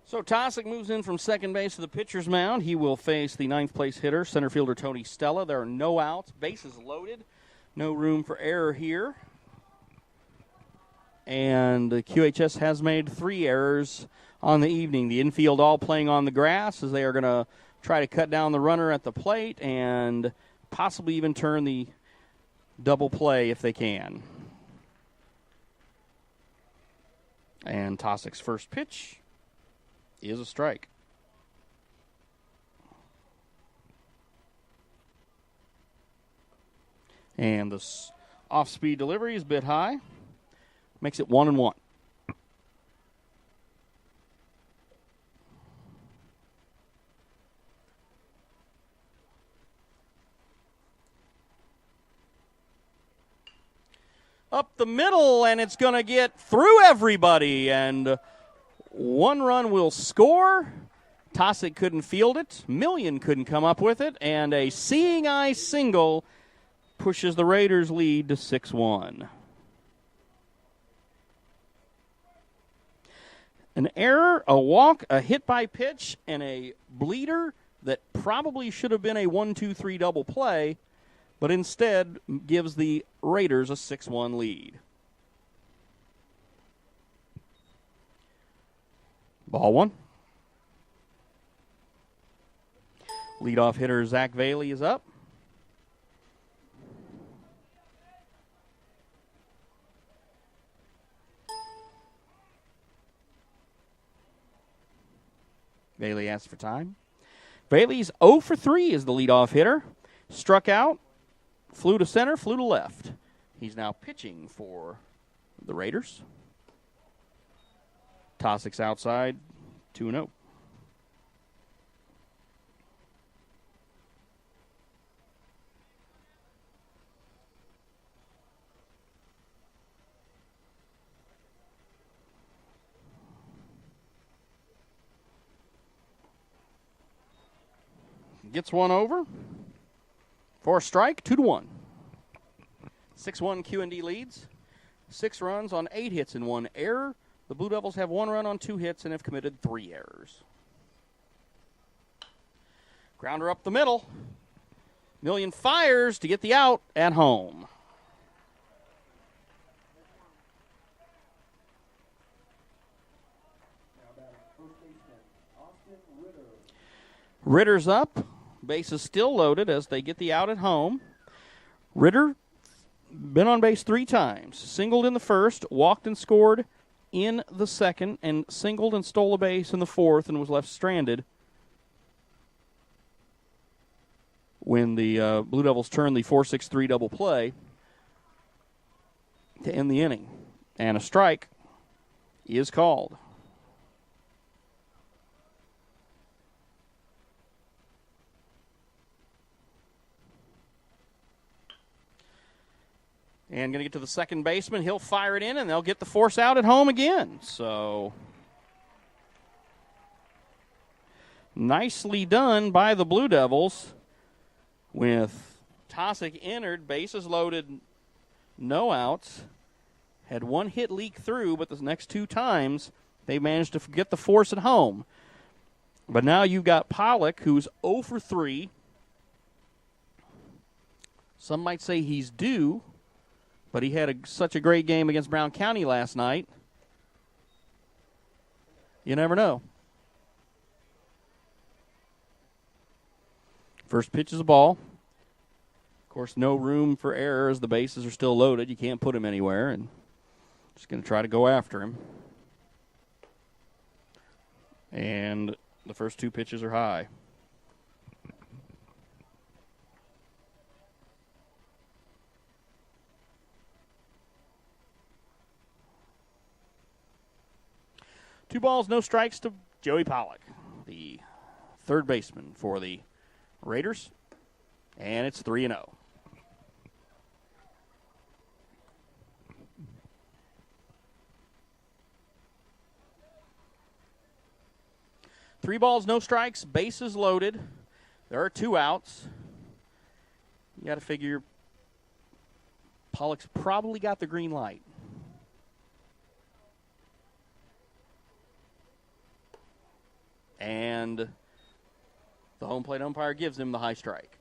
So Tosick moves in from second base to the pitcher's mound. He will face the 9th place hitter, center fielder Tony Stella. There are no outs. Bases loaded. No room for error here. And QHS has made 3 errors on the evening. The infield all playing on the grass as they are going to try to cut down the runner at the plate and possibly even turn the double play if they can. And Tosik's first pitch is a strike. And the off-speed delivery is a bit high. Makes it 1-1. Up the middle, and it's going to get through everybody. And 1 run will score. Tosik couldn't field it. Million couldn't come up with it. And a seeing eye single pushes the Raiders' lead to 6-1. An error, a walk, a hit by pitch, and a bleeder that probably should have been a 1-2-3 double play, but instead gives the Raiders a 6-1 lead. Ball 1. Leadoff hitter Zach Valey is up. Valey asks for time. Valey's 0 for 3 as the leadoff hitter. Struck out, flew to center, flew to left. He's now pitching for the Raiders. Tosik's outside, 2-0. Gets one over for a strike, 2-1. 6-1 QND leads. 6 runs on 8 hits and 1 error. The Blue Devils have 1 run on 2 hits and have committed 3 errors. Grounder up the middle. Million fires to get the out at home. Ritter's up. Base is still loaded as they get the out at home. Ritter been on base 3 times. Singled in the first, walked and scored in the second, and singled and stole a base in the fourth and was left stranded when the Blue Devils turned the 4-6-3 double play to end the inning. And a strike is called. And going to get to the second baseman. He'll fire it in, and they'll get the force out at home again. So, nicely done by the Blue Devils with Tosik entered, bases loaded, no outs. Had 1 hit leak through, but the next 2 times they managed to get the force at home. But now you've got Pollock, who's 0 for 3. Some might say he's due, but he had such a great game against Brown County last night. You never know. First pitch is a ball. Of course, no room for error as the bases are still loaded. You can't put him anywhere, and just going to try to go after him. And the first 2 pitches are high. Two balls, no strikes to Joey Pollock, the third baseman for the Raiders. And it's 3-0. Three balls, no strikes, bases loaded. There are 2 outs. You got to figure Pollock's probably got the green light. And the home plate umpire gives him the high strike.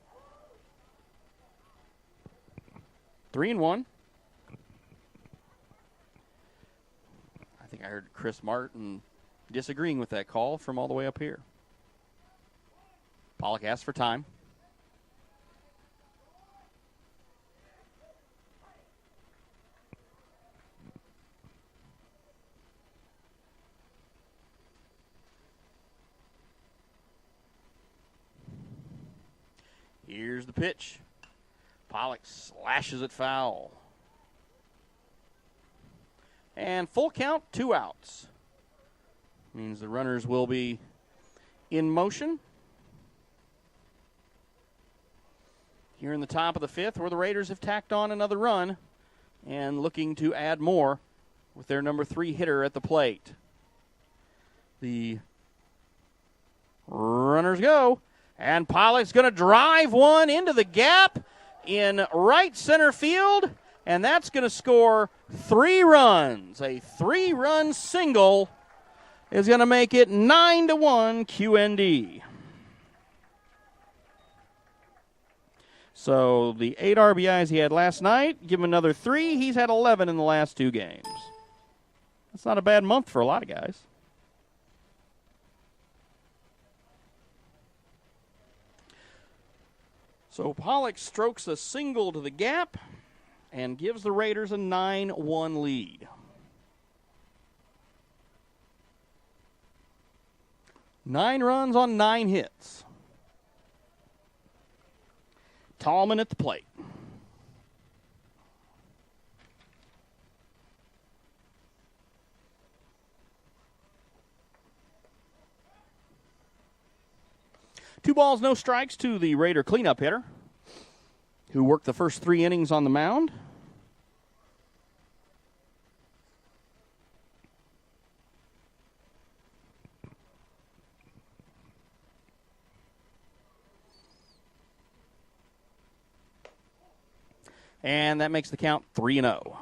3-1. I think I heard Chris Martin disagreeing with that call from all the way up here. Pollock asked for time. Here's the pitch. Pollock slashes it foul. And full count, 2 outs. Means the runners will be in motion. Here in the top of the 5th, where the Raiders have tacked on another run and looking to add more with their number 3 hitter at the plate. The runners go, and Pollock's going to drive one into the gap in right center field, and that's going to score 3 runs. A 3-run single is going to make it 9-1 QND. So the 8 RBIs he had last night, give him another 3. He's had 11 in the last 2 games. That's not a bad month for a lot of guys. So Pollock strokes a single to the gap and gives the Raiders a 9-1 lead. Nine runs on 9 hits. Tallman at the plate. Two balls, no strikes to the Raider cleanup hitter, who worked the first 3 innings on the mound. And that makes the count 3-0.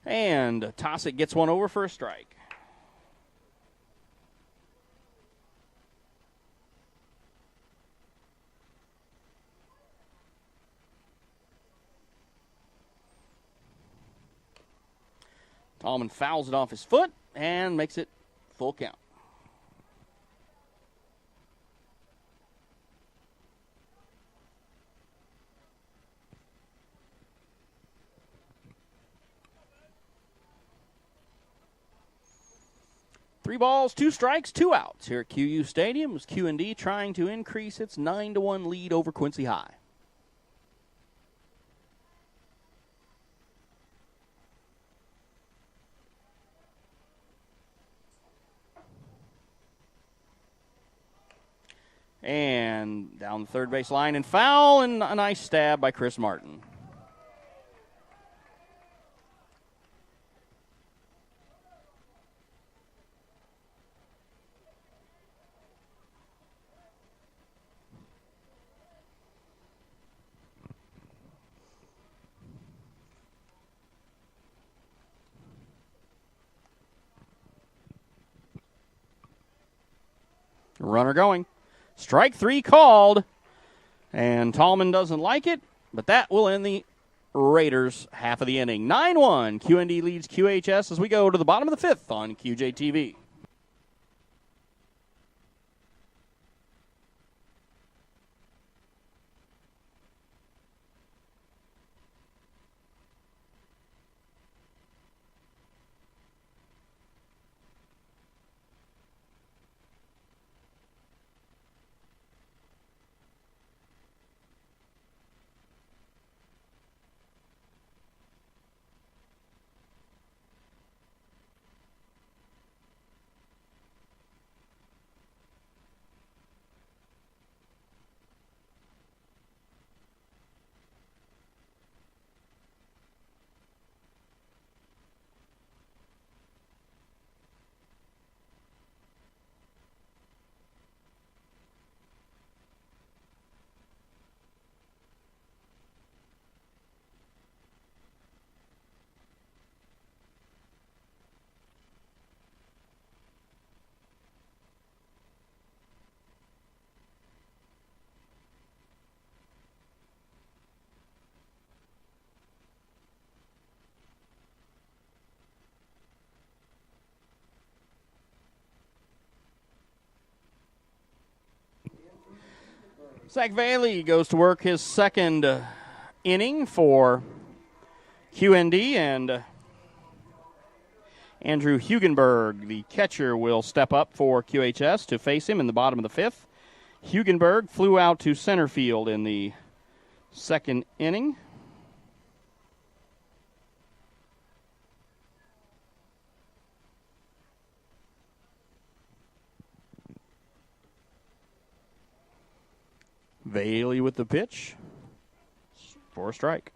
And Tossick gets one over for a strike. Tallman fouls it off his foot and makes it full count. Three balls, 2 strikes, 2 outs here at QU Stadium as QND trying to increase its 9-1 lead over Quincy High. And down the third base line and foul, and a nice stab by Chris Martin. Runner going. Strike 3 called, and Tallman doesn't like it, but that will end the Raiders half of the inning. 9-1, QND leads QHS as we go to the bottom of the 5th on QJTV. Zach Bailey goes to work his second inning for QND, and Andrew Hugenberg, the catcher, will step up for QHS to face him in the bottom of the fifth. Hugenberg flew out to center field in the second inning. Bailey with the pitch for a strike.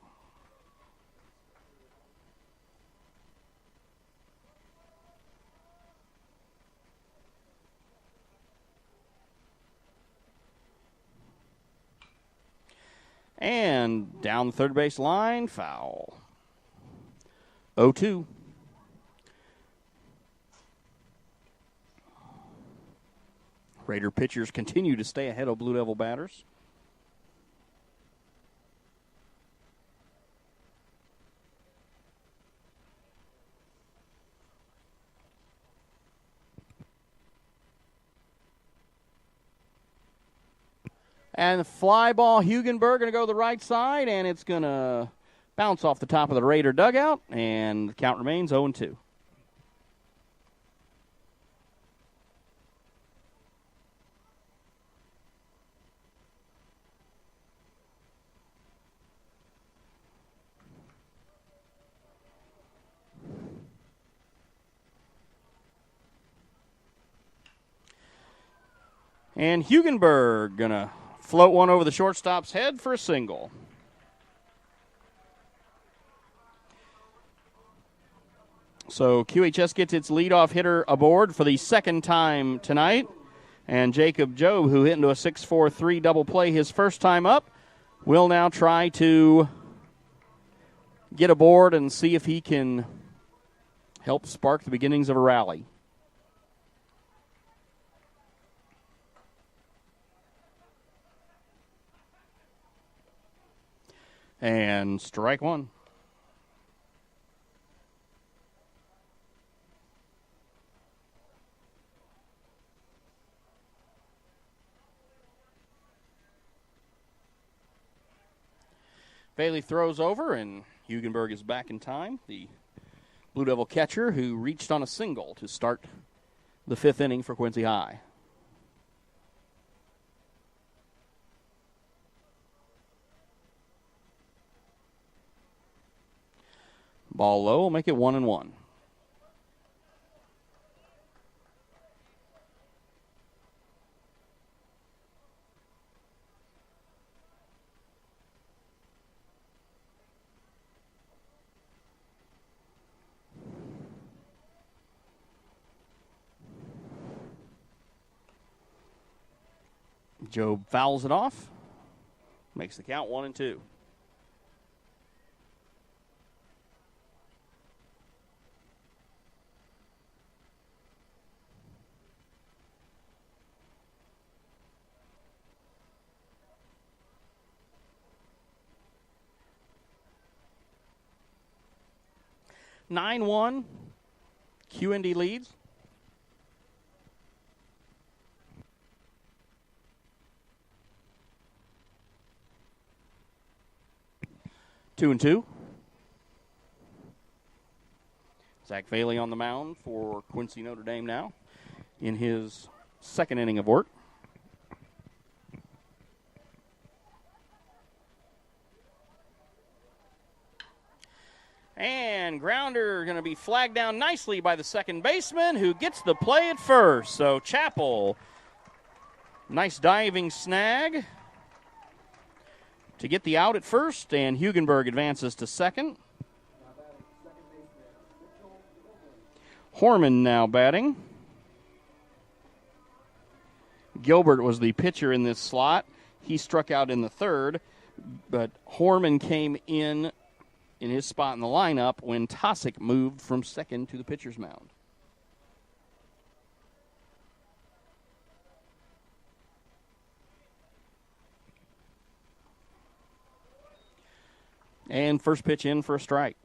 And down the third base line, foul. 0-2. Raider pitchers continue to stay ahead of Blue Devil batters. And the fly ball, Hugenberg going to go to the right side, and it's going to bounce off the top of the Raider dugout, and the count remains 0-2. And Hugenberg going to float one over the shortstop's head for a single. So QHS gets its leadoff hitter aboard for the second time tonight. And Jacob Jobe, who hit into a 6-4-3 double play his first time up, will now try to get aboard and see if he can help spark the beginnings of a rally. And strike one. Bailey throws over, and Hugenberg is back in time. The Blue Devil catcher who reached on a single to start the fifth inning for Quincy High. Ball low will make it 1-1. Jobe fouls it off. Makes the count 1-2. (9-1). QND leads. Two and two. Zach Bailey on the mound for Quincy Notre Dame now in his second inning of work. And grounder going to be flagged down nicely by the second baseman, who gets the play at first. So Chappell, nice diving snag to get the out at first, and Hugenberg advances to second. Horman now batting. Gilbert was the pitcher in this slot. He struck out in the third, but Horman came in his spot in the lineup when Tosick moved from second to the pitcher's mound. And first pitch in for a strike.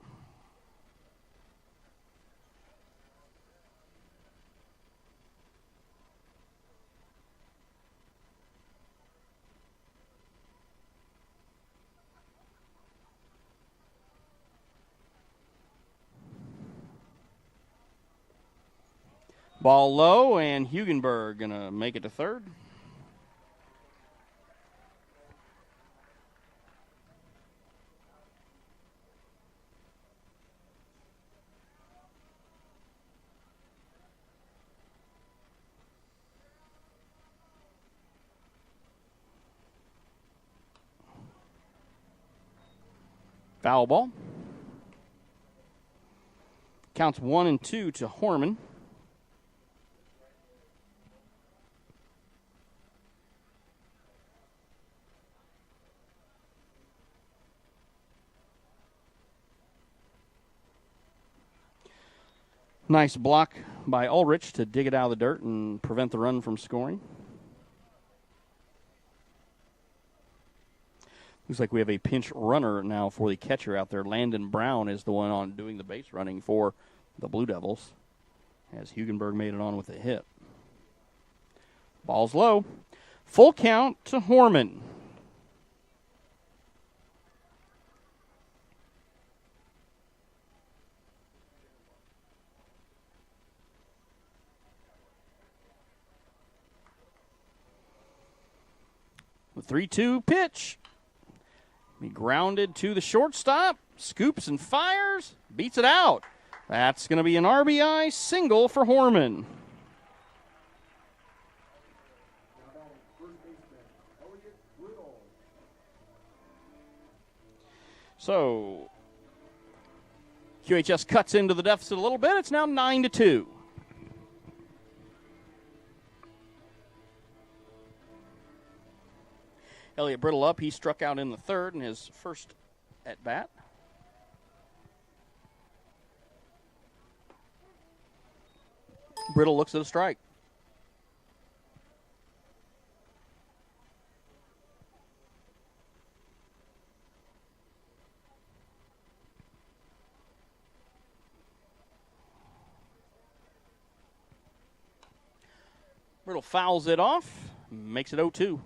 Ball low, and Hugenberg going to make it to third. Foul ball. Counts 1 and 2 to Horman. Nice block by Ulrich to dig it out of the dirt and prevent the run from scoring. Looks like we have a pinch runner now for the catcher out there. Landon Brown is the one on doing the base running for the Blue Devils, as Hugenberg made it on with a hit. Ball's low. Full count to Horman. The 3-2 pitch. He grounded to the shortstop, scoops and fires, beats it out. That's going to be an RBI single for Horman. So, QHS cuts into the deficit a little bit. It's now 9-2. Elliott Brittle up. He struck out in the third in his first at-bat. Brittle looks at a strike. Brittle fouls it off, makes it 0-2.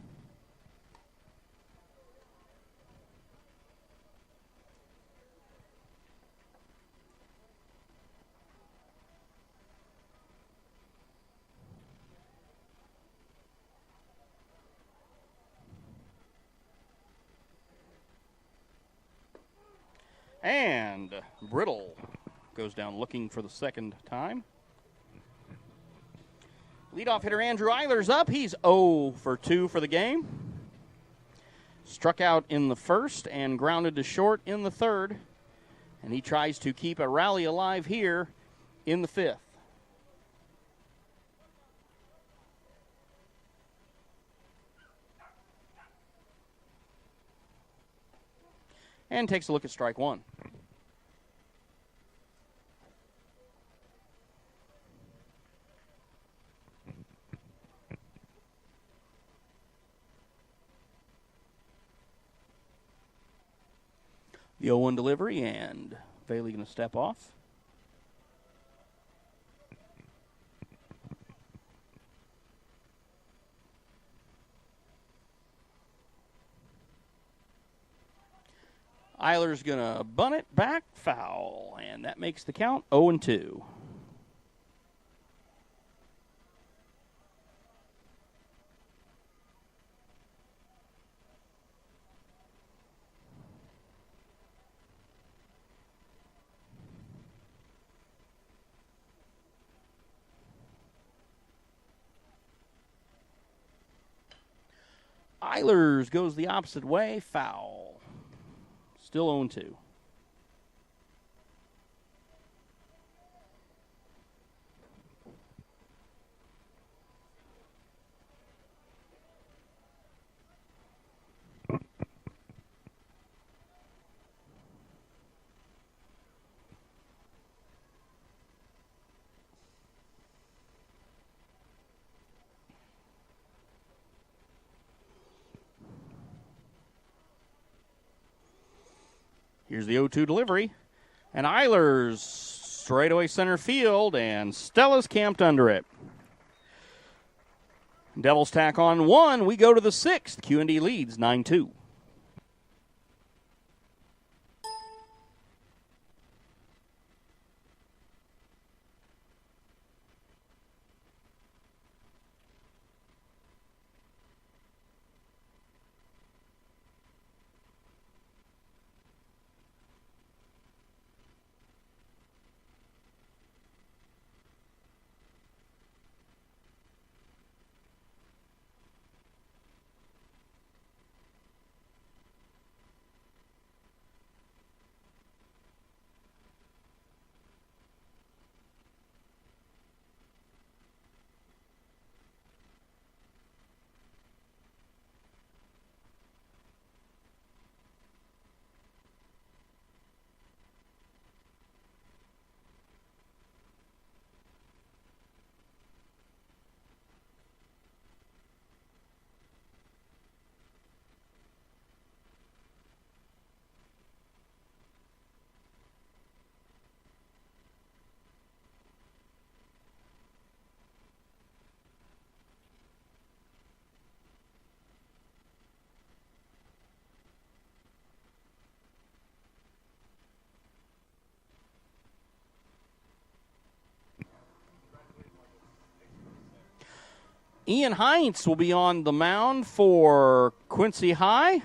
And Brittle goes down looking for the second time. Leadoff hitter Andrew Eiler's up. He's 0 for 2 for the game. Struck out in the first and grounded to short in the third. And he tries to keep a rally alive here in the fifth. And takes a look at strike one. The 0-1 delivery, and Bailey going to step off. Eiler's going to bunt it back, foul, and that makes the count 0-2. Eilers goes the opposite way, foul. Still 0-2. Here's the 0-2 delivery. And Eilers straightaway center field, and Stella's camped under it. Devils tack on one. We go to the sixth. QND leads 9-2. Ian Heinz will be on the mound for Quincy High.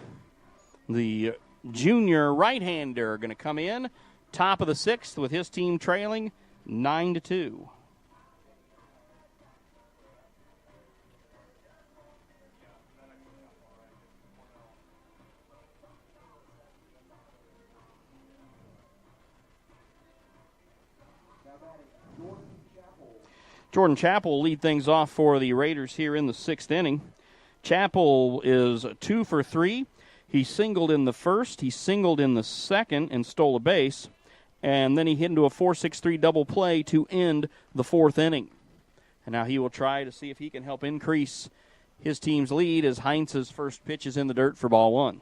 The junior right-hander going to come in, top of the sixth, with his team trailing 9-2. Jordan Chappell will lead things off for the Raiders here in the sixth inning. Chappell is 2 for 3. He singled in the first, he singled in the second and stole a base, and then he hit into a 4-6-3 double play to end the fourth inning. And now he will try to see if he can help increase his team's lead as Heinz's first pitch is in the dirt for ball one.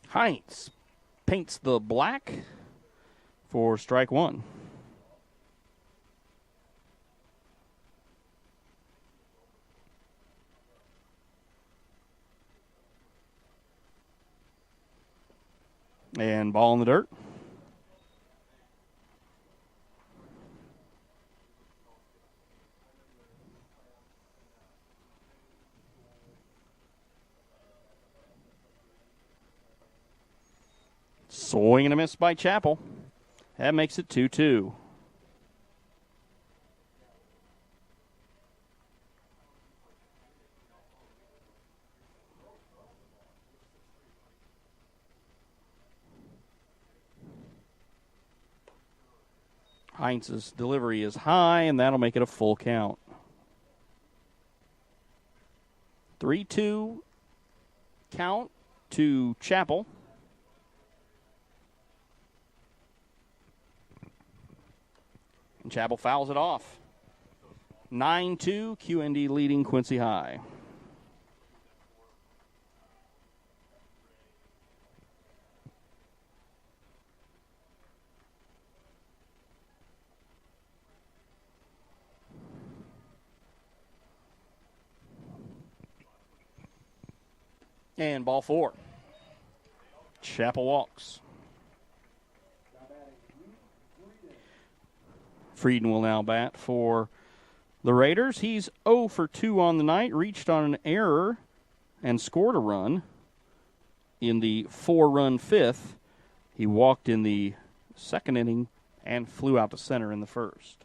Heinz paints the black for strike one. And ball in the dirt. Swing and a miss by Chappell. That makes it 2-2. Heinz's delivery is high, and that'll make it a full count. 3-2 count to Chappell. And Chappell fouls it off. 9-2, QND leading Quincy High. And ball four. Chappell walks. Frieden will now bat for the Raiders. He's 0 for 2 on the night, reached on an error and scored a run in the 4-run fifth. He walked in the second inning and flew out to center in the first.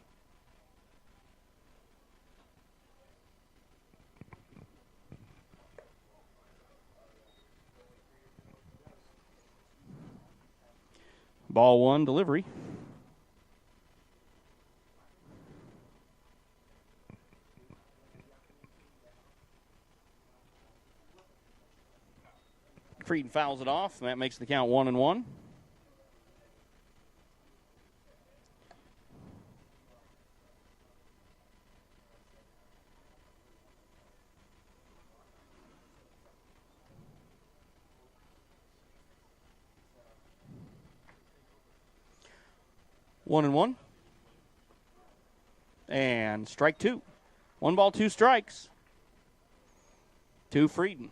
Ball one, delivery. Frieden fouls it off, and that makes the count 1-1. One and one. And strike two. 1 ball, 2 strikes. To Frieden.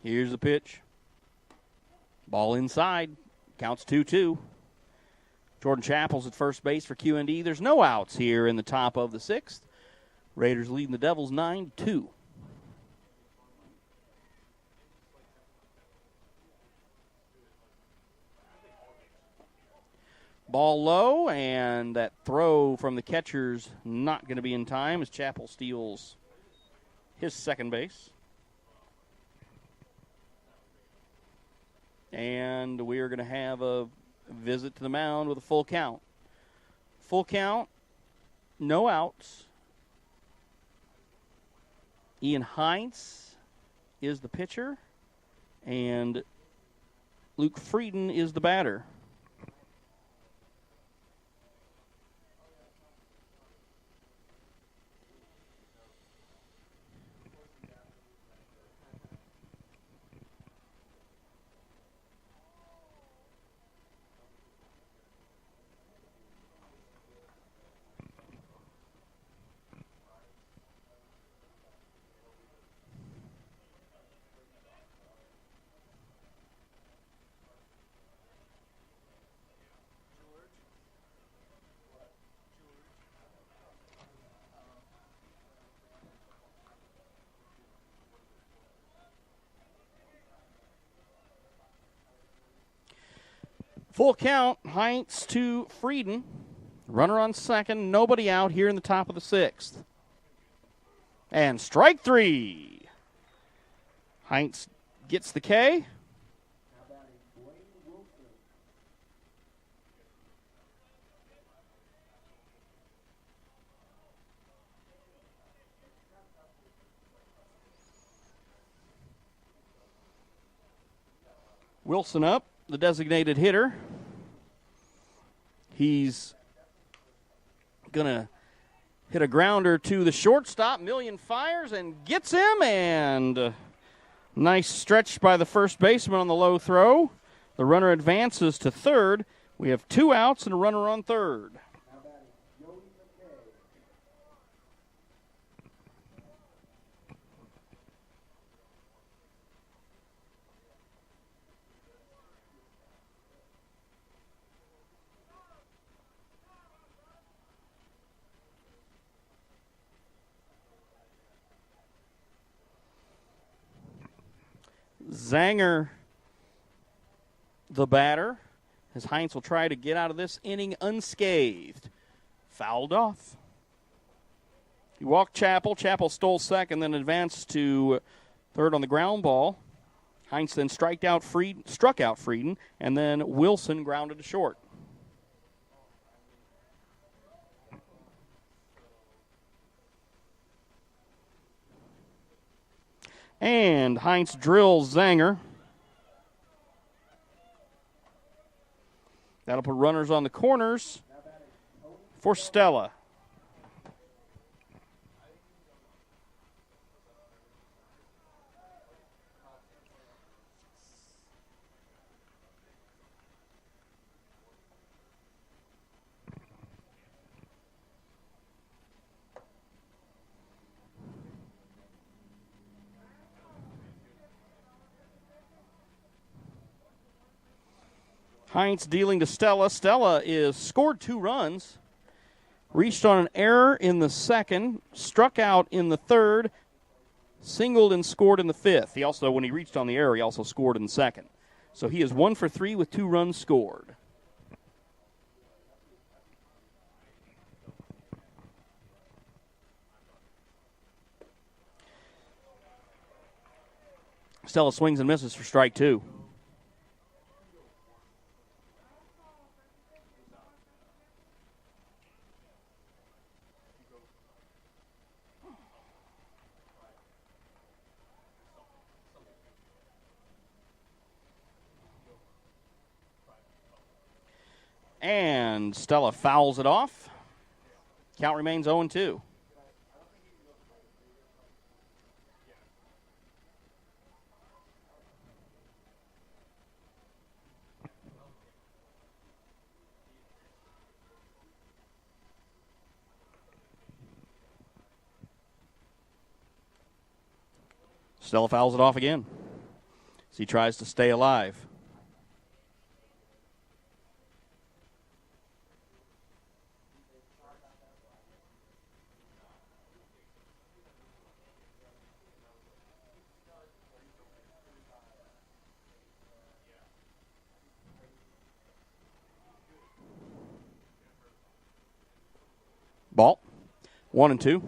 Here's the pitch. Ball inside. Counts 2-2. Jordan Chappell's at first base for QND. There's no outs here in the top of the sixth. Raiders leading the Devils 9-2. Ball low, and that throw from the catcher's not going to be in time as Chappell steals his second base. And we are going to have a visit to the mound with a full count. Full count, no outs. Ian Heinz is the pitcher, and Luke Frieden is the batter. Full count, Heinz to Frieden. Runner on second, nobody out here in the top of the sixth. And strike three. Heinz gets the K. Wilson up, the designated hitter. He's going to hit a grounder to the shortstop. Million fires and gets him, and nice stretch by the first baseman on the low throw. The runner advances to third. We have 2 outs and a runner on third. Zanger, the batter, as Heinz will try to get out of this inning unscathed. Fouled off. He walked Chappell. Chappell stole second, then advanced to third on the ground ball. Heinz then struck out Frieden, and then Wilson grounded to short. And Heinz drills Zanger. That'll put runners on the corners for Stella. Heinz dealing to Stella. Stella is scored 2 runs, reached on an error in the second, struck out in the third, singled and scored in the fifth. He also, when he reached on the error, he also scored in the second. So he is 1 for 3 with 2 runs scored. Stella swings and misses for strike 2. And Stella fouls it off. Count remains 0-2. Stella fouls it off again as he tries to stay alive. Ball, 1-2.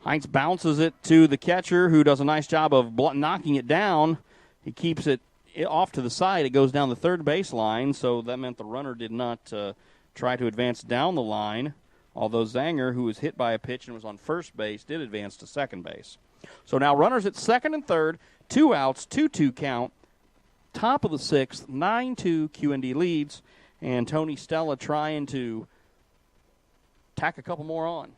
Heinz bounces it to the catcher, who does a nice job of knocking it down. He keeps it off to the side. It goes down the third base line, so that meant the runner did not try to advance down the line, although Zanger, who was hit by a pitch and was on first base, did advance to second base. So now runners at second and third, 2 outs, 2-2 count. Top of the sixth, 9-2 QND leads, and Tony Stella trying to tack a couple more on.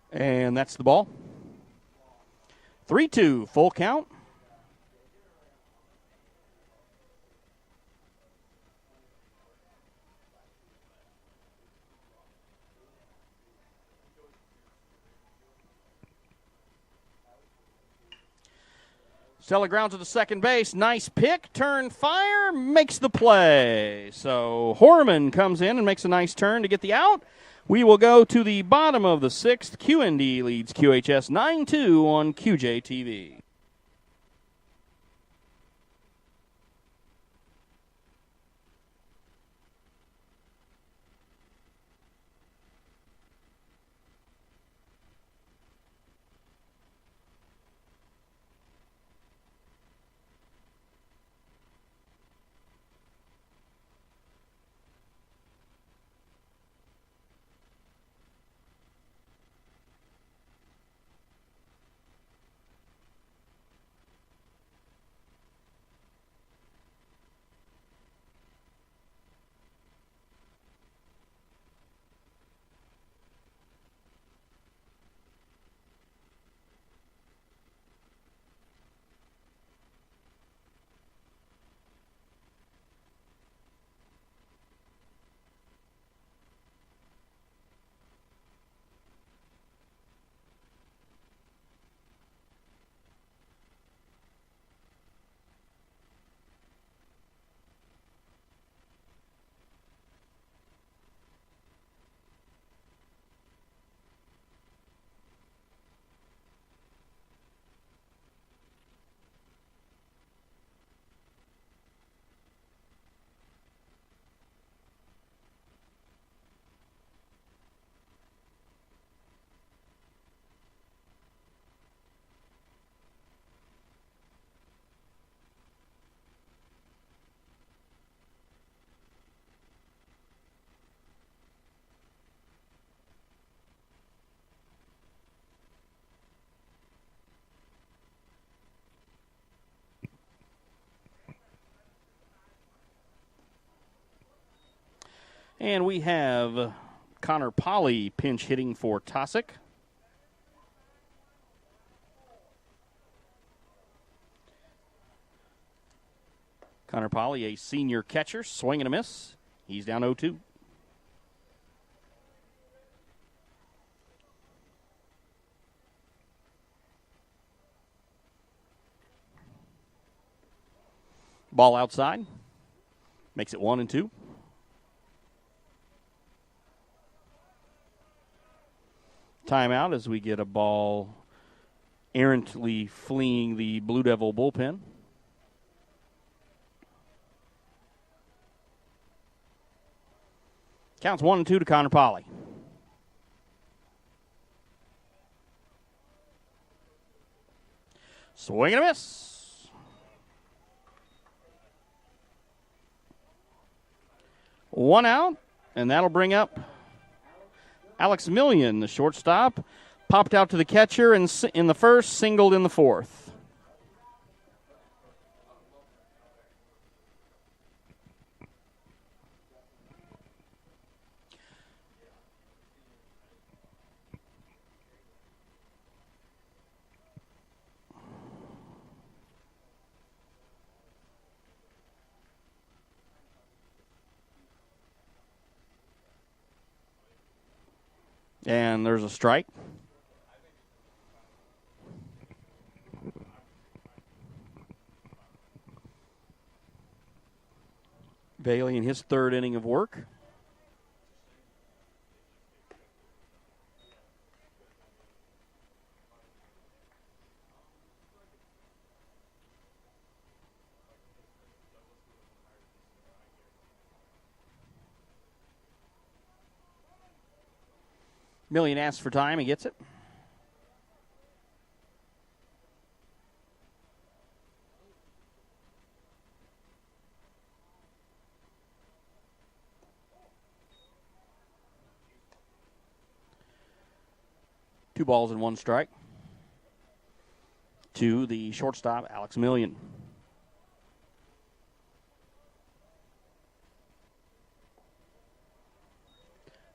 And that's the ball. 3-2, full count. Stella grounds to the second base. Nice pick. Turn, fire, makes the play. So Horman comes in and makes a nice turn to get the out. We will go to the bottom of the sixth. QND leads QHS 9-2 on QJTV. And we have Connor Polly pinch hitting for Tosick. Connor Polly, a senior catcher, swing and a miss. He's down 0-2. Ball outside. Makes it 1-2. Timeout as we get a ball errantly fleeing the Blue Devil bullpen. Counts 1-2 to Connor Polly. Swing and a miss. One out, and that'll bring up Alex Million, the shortstop. Popped out to the catcher in the first, singled in the fourth. And there's a strike. Bailey in his third inning of work. Million asks for time. He gets it. Two balls and one strike to the shortstop, Alex Million.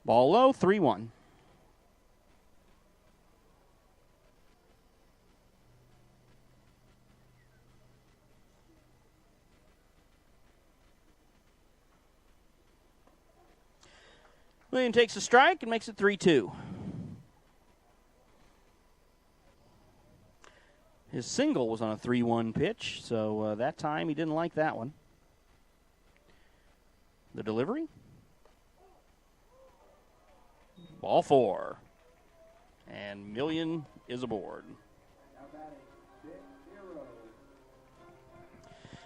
Ball low, 3-1. Million takes a strike and makes it 3-2. His single was on a 3-1 pitch, so that time he didn't like that one. The delivery. Ball 4. And Million is aboard.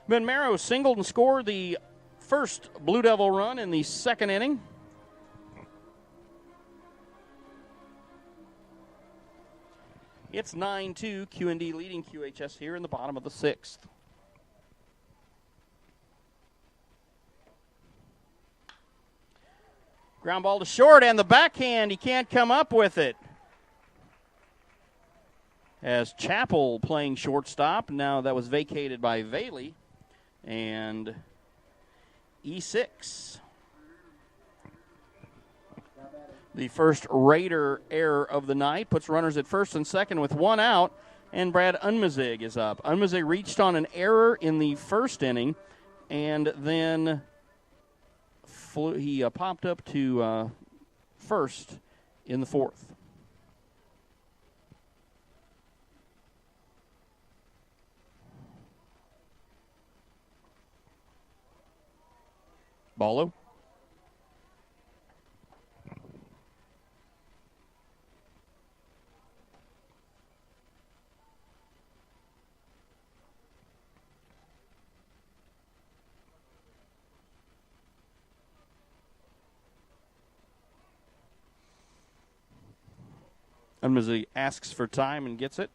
Ben Marrow singled and scored the first Blue Devil run in the second inning. It's 9-2, QND leading QHS here in the bottom of the 6th. Ground ball to short, and the backhand, he can't come up with it. As Chappell playing shortstop, now that was vacated by Valey, and E6. The first Raider error of the night puts runners at first and second with 1 out, and Brad Unmazig is up. Unmazig reached on an error in the first inning, and then he popped up to first in the 4th. Ballo. Unmazig asks for time and gets it.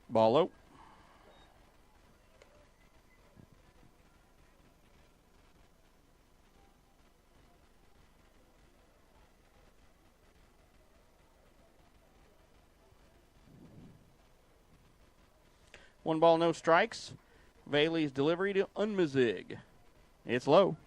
Ball low. One ball, no strikes. Valey's delivery to Unmazig. It's low.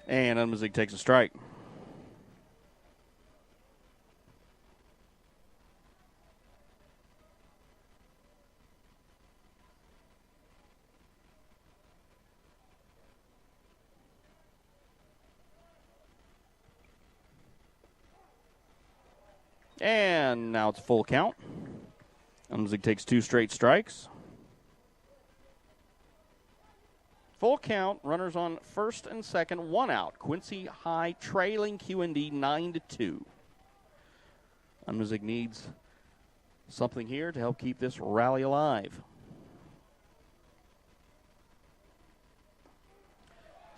And Unmazig takes a strike. And now it's a full count. Unmazig takes 2 straight strikes. Full count, runners on first and second, 1 out. Quincy High trailing QND 9-2. Unmazig needs something here to help keep this rally alive.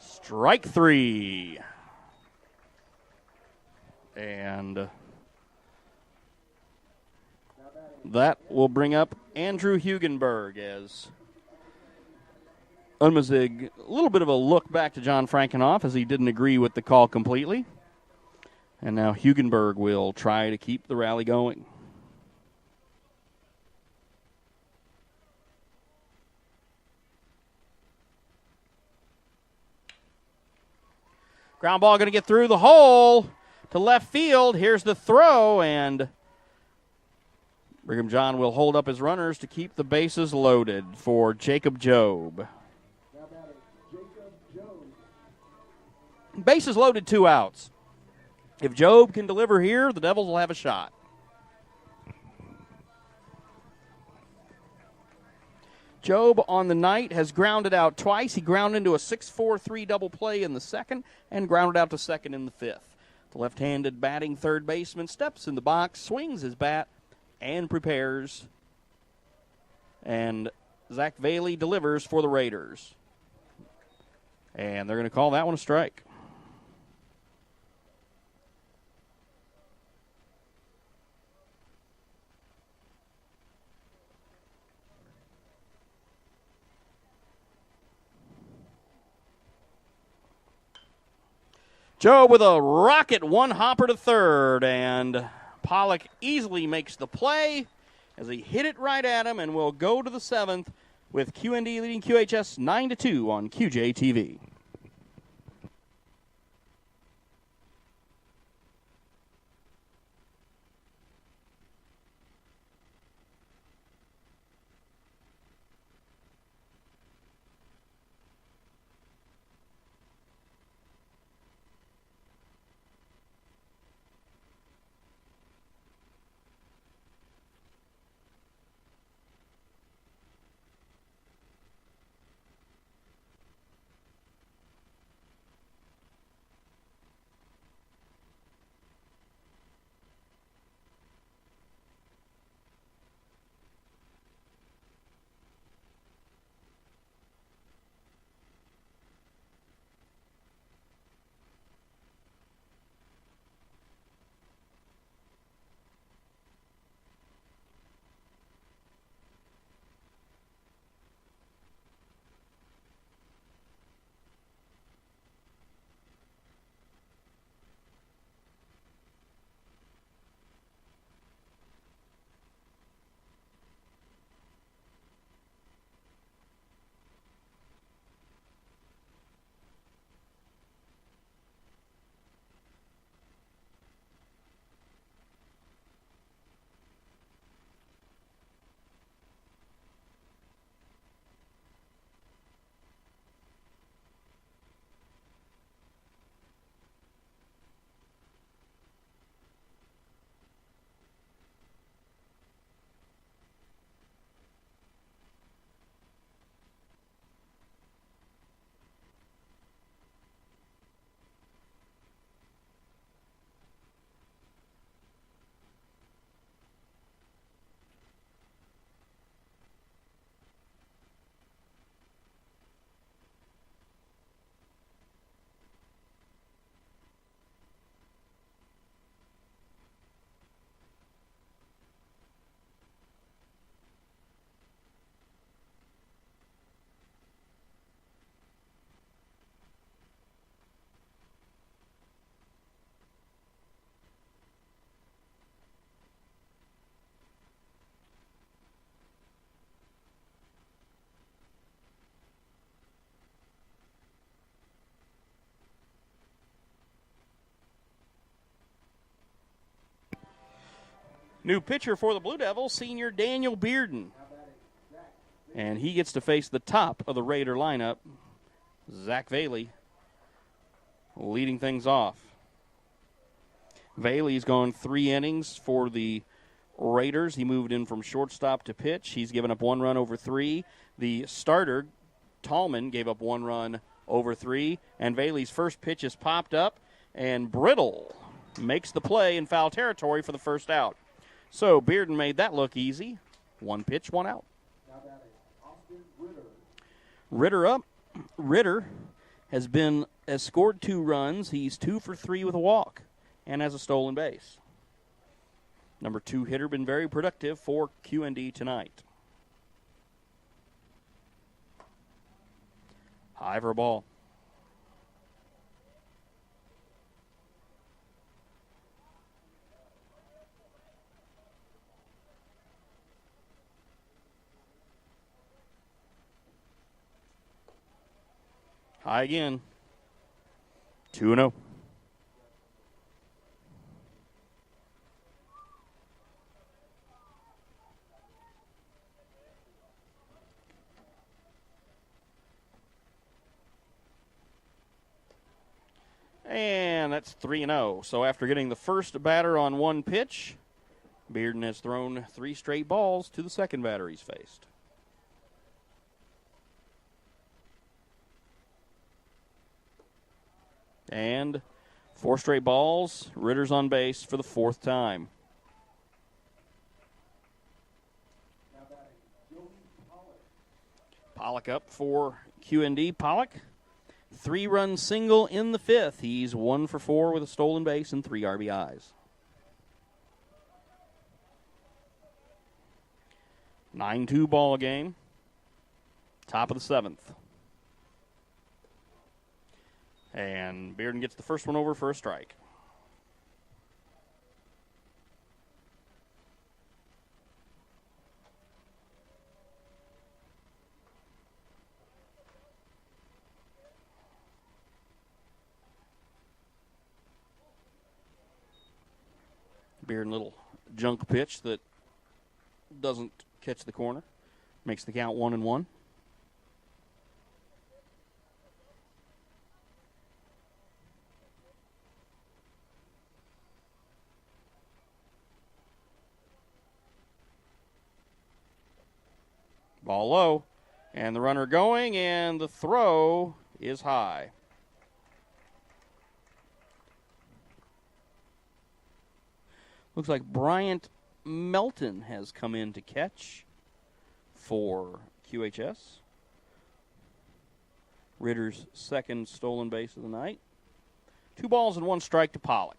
Strike 3. And that will bring up Andrew Hugenberg as Unmazig, a little bit of a look back to John Frankenoff as he didn't agree with the call completely. And now Hugenberg will try to keep the rally going. Ground ball going to get through the hole to left field. Here's the throw, and Brigham John will hold up his runners to keep the bases loaded for Jacob Jobe. Bases loaded, 2 outs. If Jobe can deliver here, the Devils will have a shot. Jobe on the night has grounded out twice. He grounded into a 6-4-3 double play in the second and grounded out to second in the 5th. The left-handed batting third baseman steps in the box, swings his bat, and prepares. And Zach Valey delivers for the Raiders. And they're going to call that one a strike. Joe with a rocket one hopper to third, and Pollock easily makes the play as he hit it right at him, and will go to the seventh with QND leading QHS 9-2 on QJTV. New pitcher for the Blue Devils, senior Daniel Bearden. And he gets to face the top of the Raider lineup, Zach Valey, leading things off. Valey's gone 3 innings for the Raiders. He moved in from shortstop to pitch. He's given up 1 run over 3. The starter, Tallman, gave up 1 run over 3. And Valey's first pitch is popped up, and Brittle makes the play in foul territory for the first out. So Bearden made that look easy. 1 pitch, 1 out. Ritter up. Ritter has scored 2 runs. He's 2 for 3 with a walk and has a stolen base. Number 2 hitter, been very productive for QND tonight. High for a ball. High again. 2-0. And that's 3-0. So after getting the first batter on 1 pitch, Bearden has thrown 3 straight balls to the second batter he's faced. And 4 straight balls. Ritter's on base for the 4th time. Pollock up for QND. Pollock, 3-run single in the 5th. He's 1 for 4 with a stolen base and 3 RBIs. 9-2 ball game. Top of the 7th. And Bearden gets the first one over for a strike. Bearden little junk pitch that doesn't catch the corner. Makes the count 1-1. Ball low, and the runner going, and the throw is high. Looks like Bryant Melton has come in to catch for QHS. Ritter's second stolen base of the night. 2 balls and 1 strike to Pollock.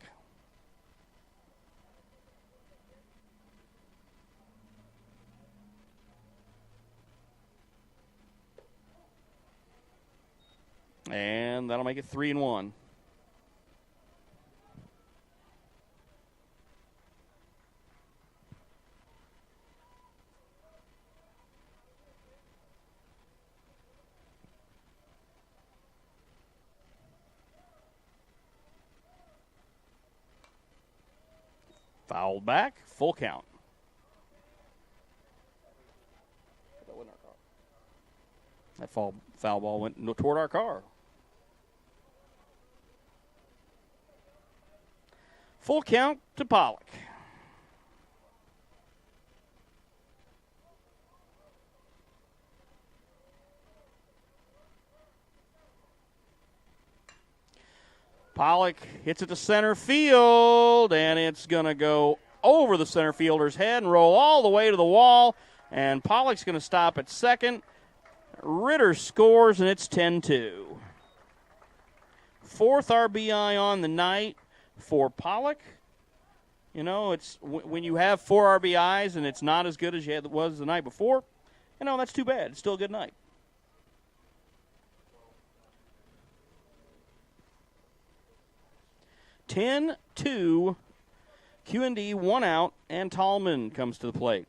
And that'll make it 3-1. Fouled back, full count. That foul ball went toward our car. Full count to Pollock. Pollock hits it to center field, and it's going to go over the center fielder's head and roll all the way to the wall. And Pollock's going to stop at second. Ritter scores, and it's 10-2. 4th RBI on the night for Pollock. You know, it's when you have 4 RBIs and it's not as good as it was the night before, you know, that's too bad. It's still a good night. (10-2), QND 1 out, and Tallman comes to the plate.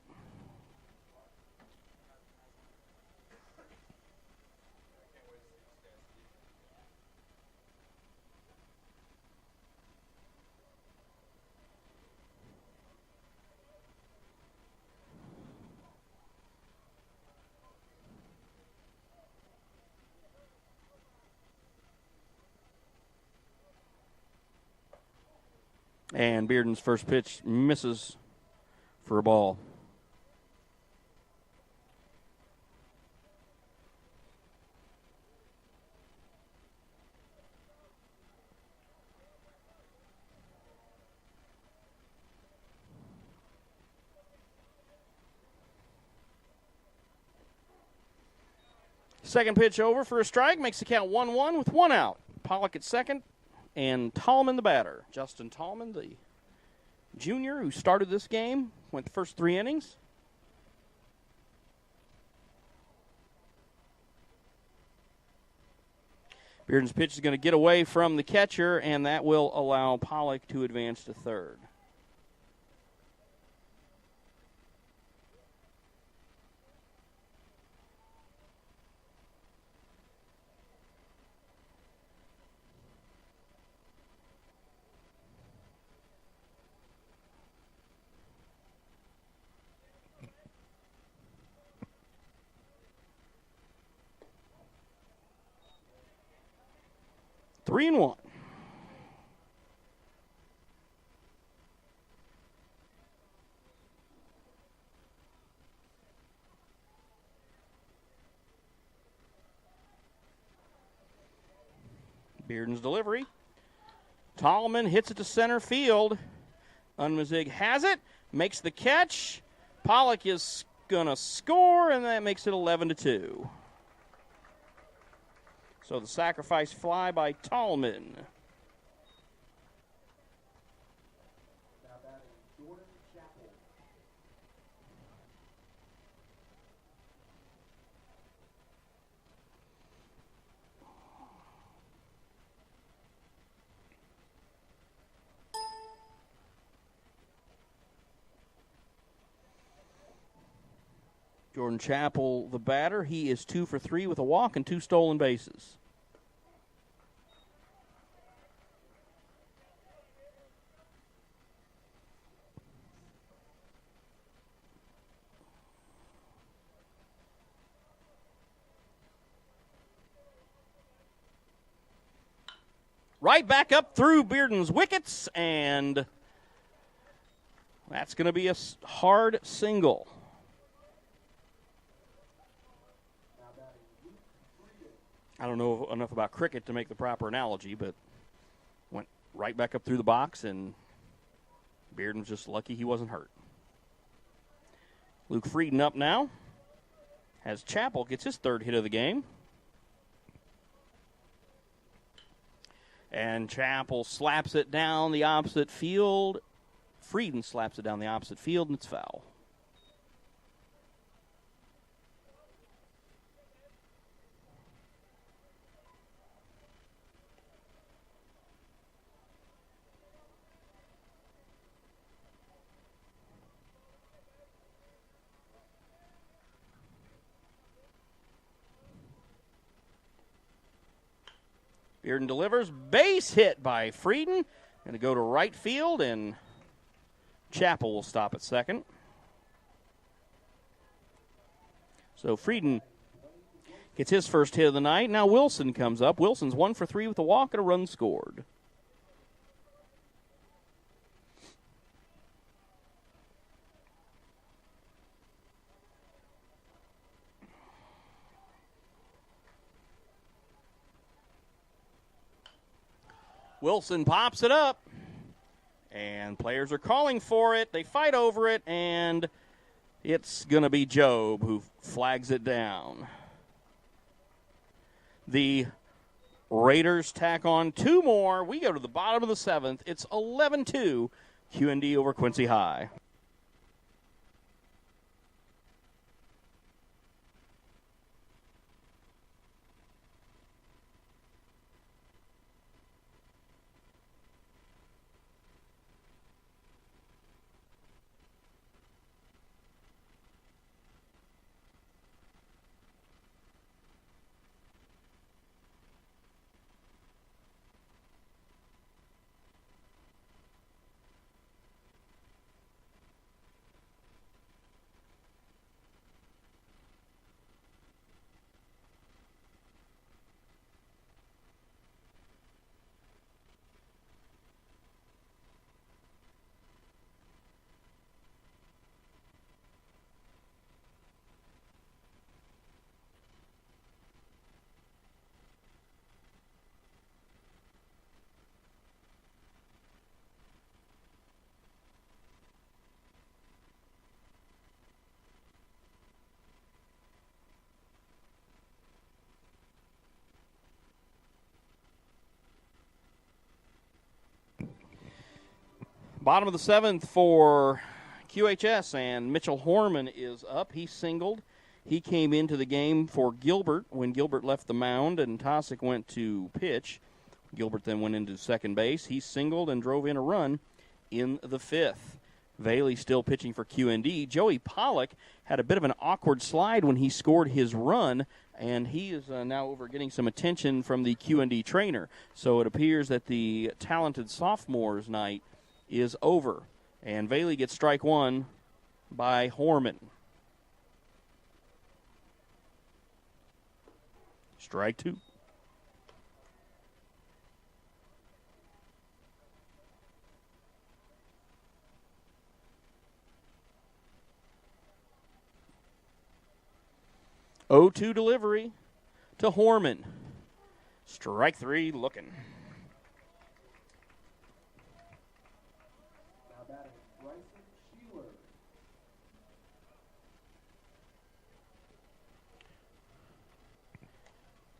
And Bearden's first pitch misses for a ball. Second pitch over for a strike, makes the count 1-1 with 1 out. Pollock at second, and Tallman the batter. Justin Tallman, the junior who started this game, went the first 3 innings. Bearden's pitch is going to get away from the catcher, and that will allow Pollock to advance to third. Three and 1. Bearden's delivery. Tallman hits it to center field. Unmazig has it, makes the catch. Pollock is going to score, and that makes it 11-2. So the sacrifice fly by Tallman. Jordan Chappell, the batter, he is 2 for 3 with a walk and 2 stolen bases. Right back up through Bearden's wickets, and that's going to be a hard single. I don't know enough about cricket to make the proper analogy, but went right back up through the box, and Bearden was just lucky he wasn't hurt. Luke Frieden up now, as Chappell gets his 3rd hit of the game. And Chappell slaps it down the opposite field. Frieden slaps it down the opposite field, and it's foul. Bearden delivers, base hit by Frieden. Going to go to right field, and Chappell will stop at second. So Frieden gets his first hit of the night. Now Wilson comes up. Wilson's 1 for 3 with a walk and a run scored. Wilson pops it up, and players are calling for it. They fight over it, and it's going to be Job who flags it down. The Raiders tack on 2 more. We go to the bottom of the 7th. It's 11-2, QND over Quincy High. Bottom of the 7th for QHS, and Mitchell Horman is up. He singled. He came into the game for Gilbert when Gilbert left the mound and Tosick went to pitch. Gilbert then went into second base. He singled and drove in a run in the 5th. Valey still pitching for QND. Joey Pollock had a bit of an awkward slide when he scored his run, and he is now over getting some attention from the QND trainer. So it appears that the talented sophomores' night is over, and Valey gets strike 1 by Horman. Strike 2. Oh, 2 delivery to Horman. Strike 3 looking.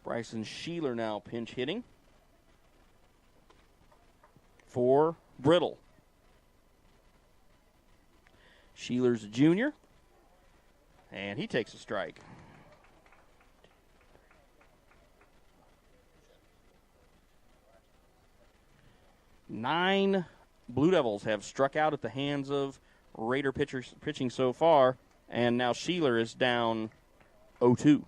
Bryson Sheeler now pinch hitting for Brittle. Sheeler's a junior, and he takes a strike. Nine Blue Devils have struck out at the hands of Raider pitchers pitching so far, And now Sheeler is down 0-2.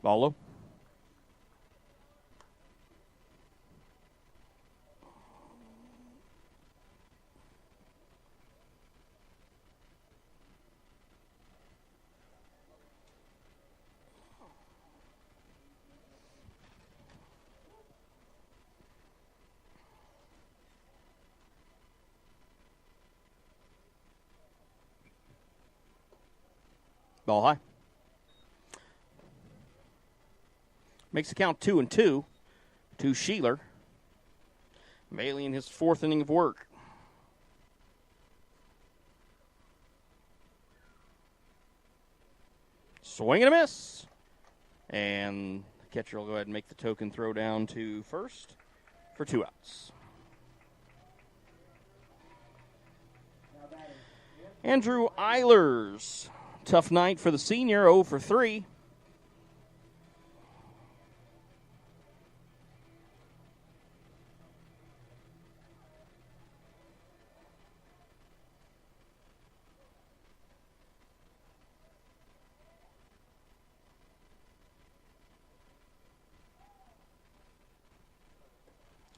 Ball low. Ball high. Makes the count 2-2 to Sheeler. Bailey in his fourth inning of work. Swing and a miss. And the catcher will go ahead and make the token throw down to first for 2 outs. Andrew Eilers. Tough night for the senior, 0 for 3.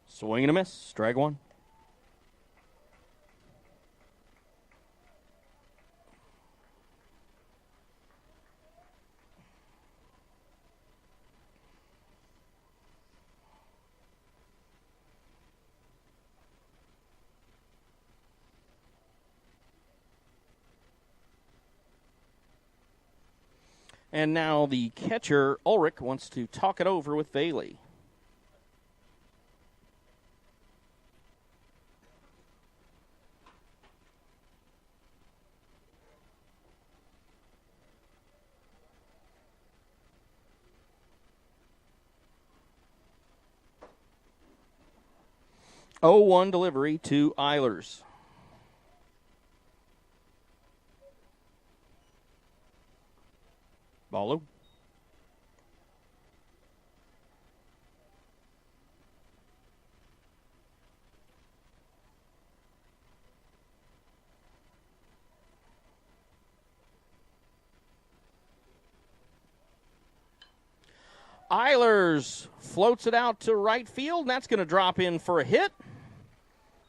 Swing and a miss. Strike one. And now the catcher, Ulrich, wants to talk it over with Bailey. Oh, 1 delivery to Eilers. Ball low. Eilers floats it out to right field, and that's going to drop in for a hit.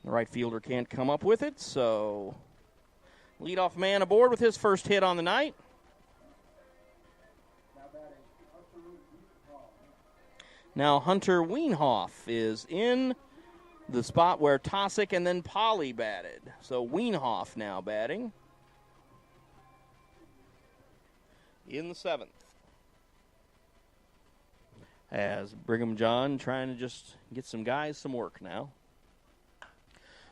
The right fielder can't come up with it, so leadoff man aboard with his first hit on the night. Now Hunter Wienhoff is in the spot where Tosick and then Polly batted. So Wienhoff now batting in the 7th. As Brigham John trying to just get some guys some work now.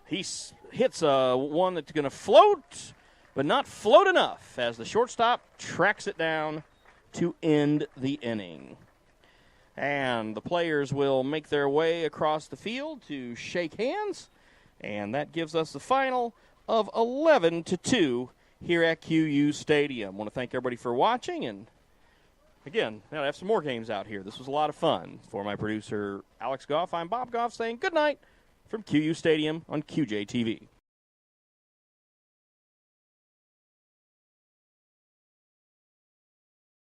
He hits one that's going to float, but not float enough as the shortstop tracks it down to end the inning. And the players will make their way across the field to shake hands. And that gives us the final of 11-2 here at QU Stadium. I want to thank everybody for watching. And, again, now I have some more games out here. This was a lot of fun. For my producer, Alex Goff, I'm Bob Goff saying good night from QU Stadium on QJTV.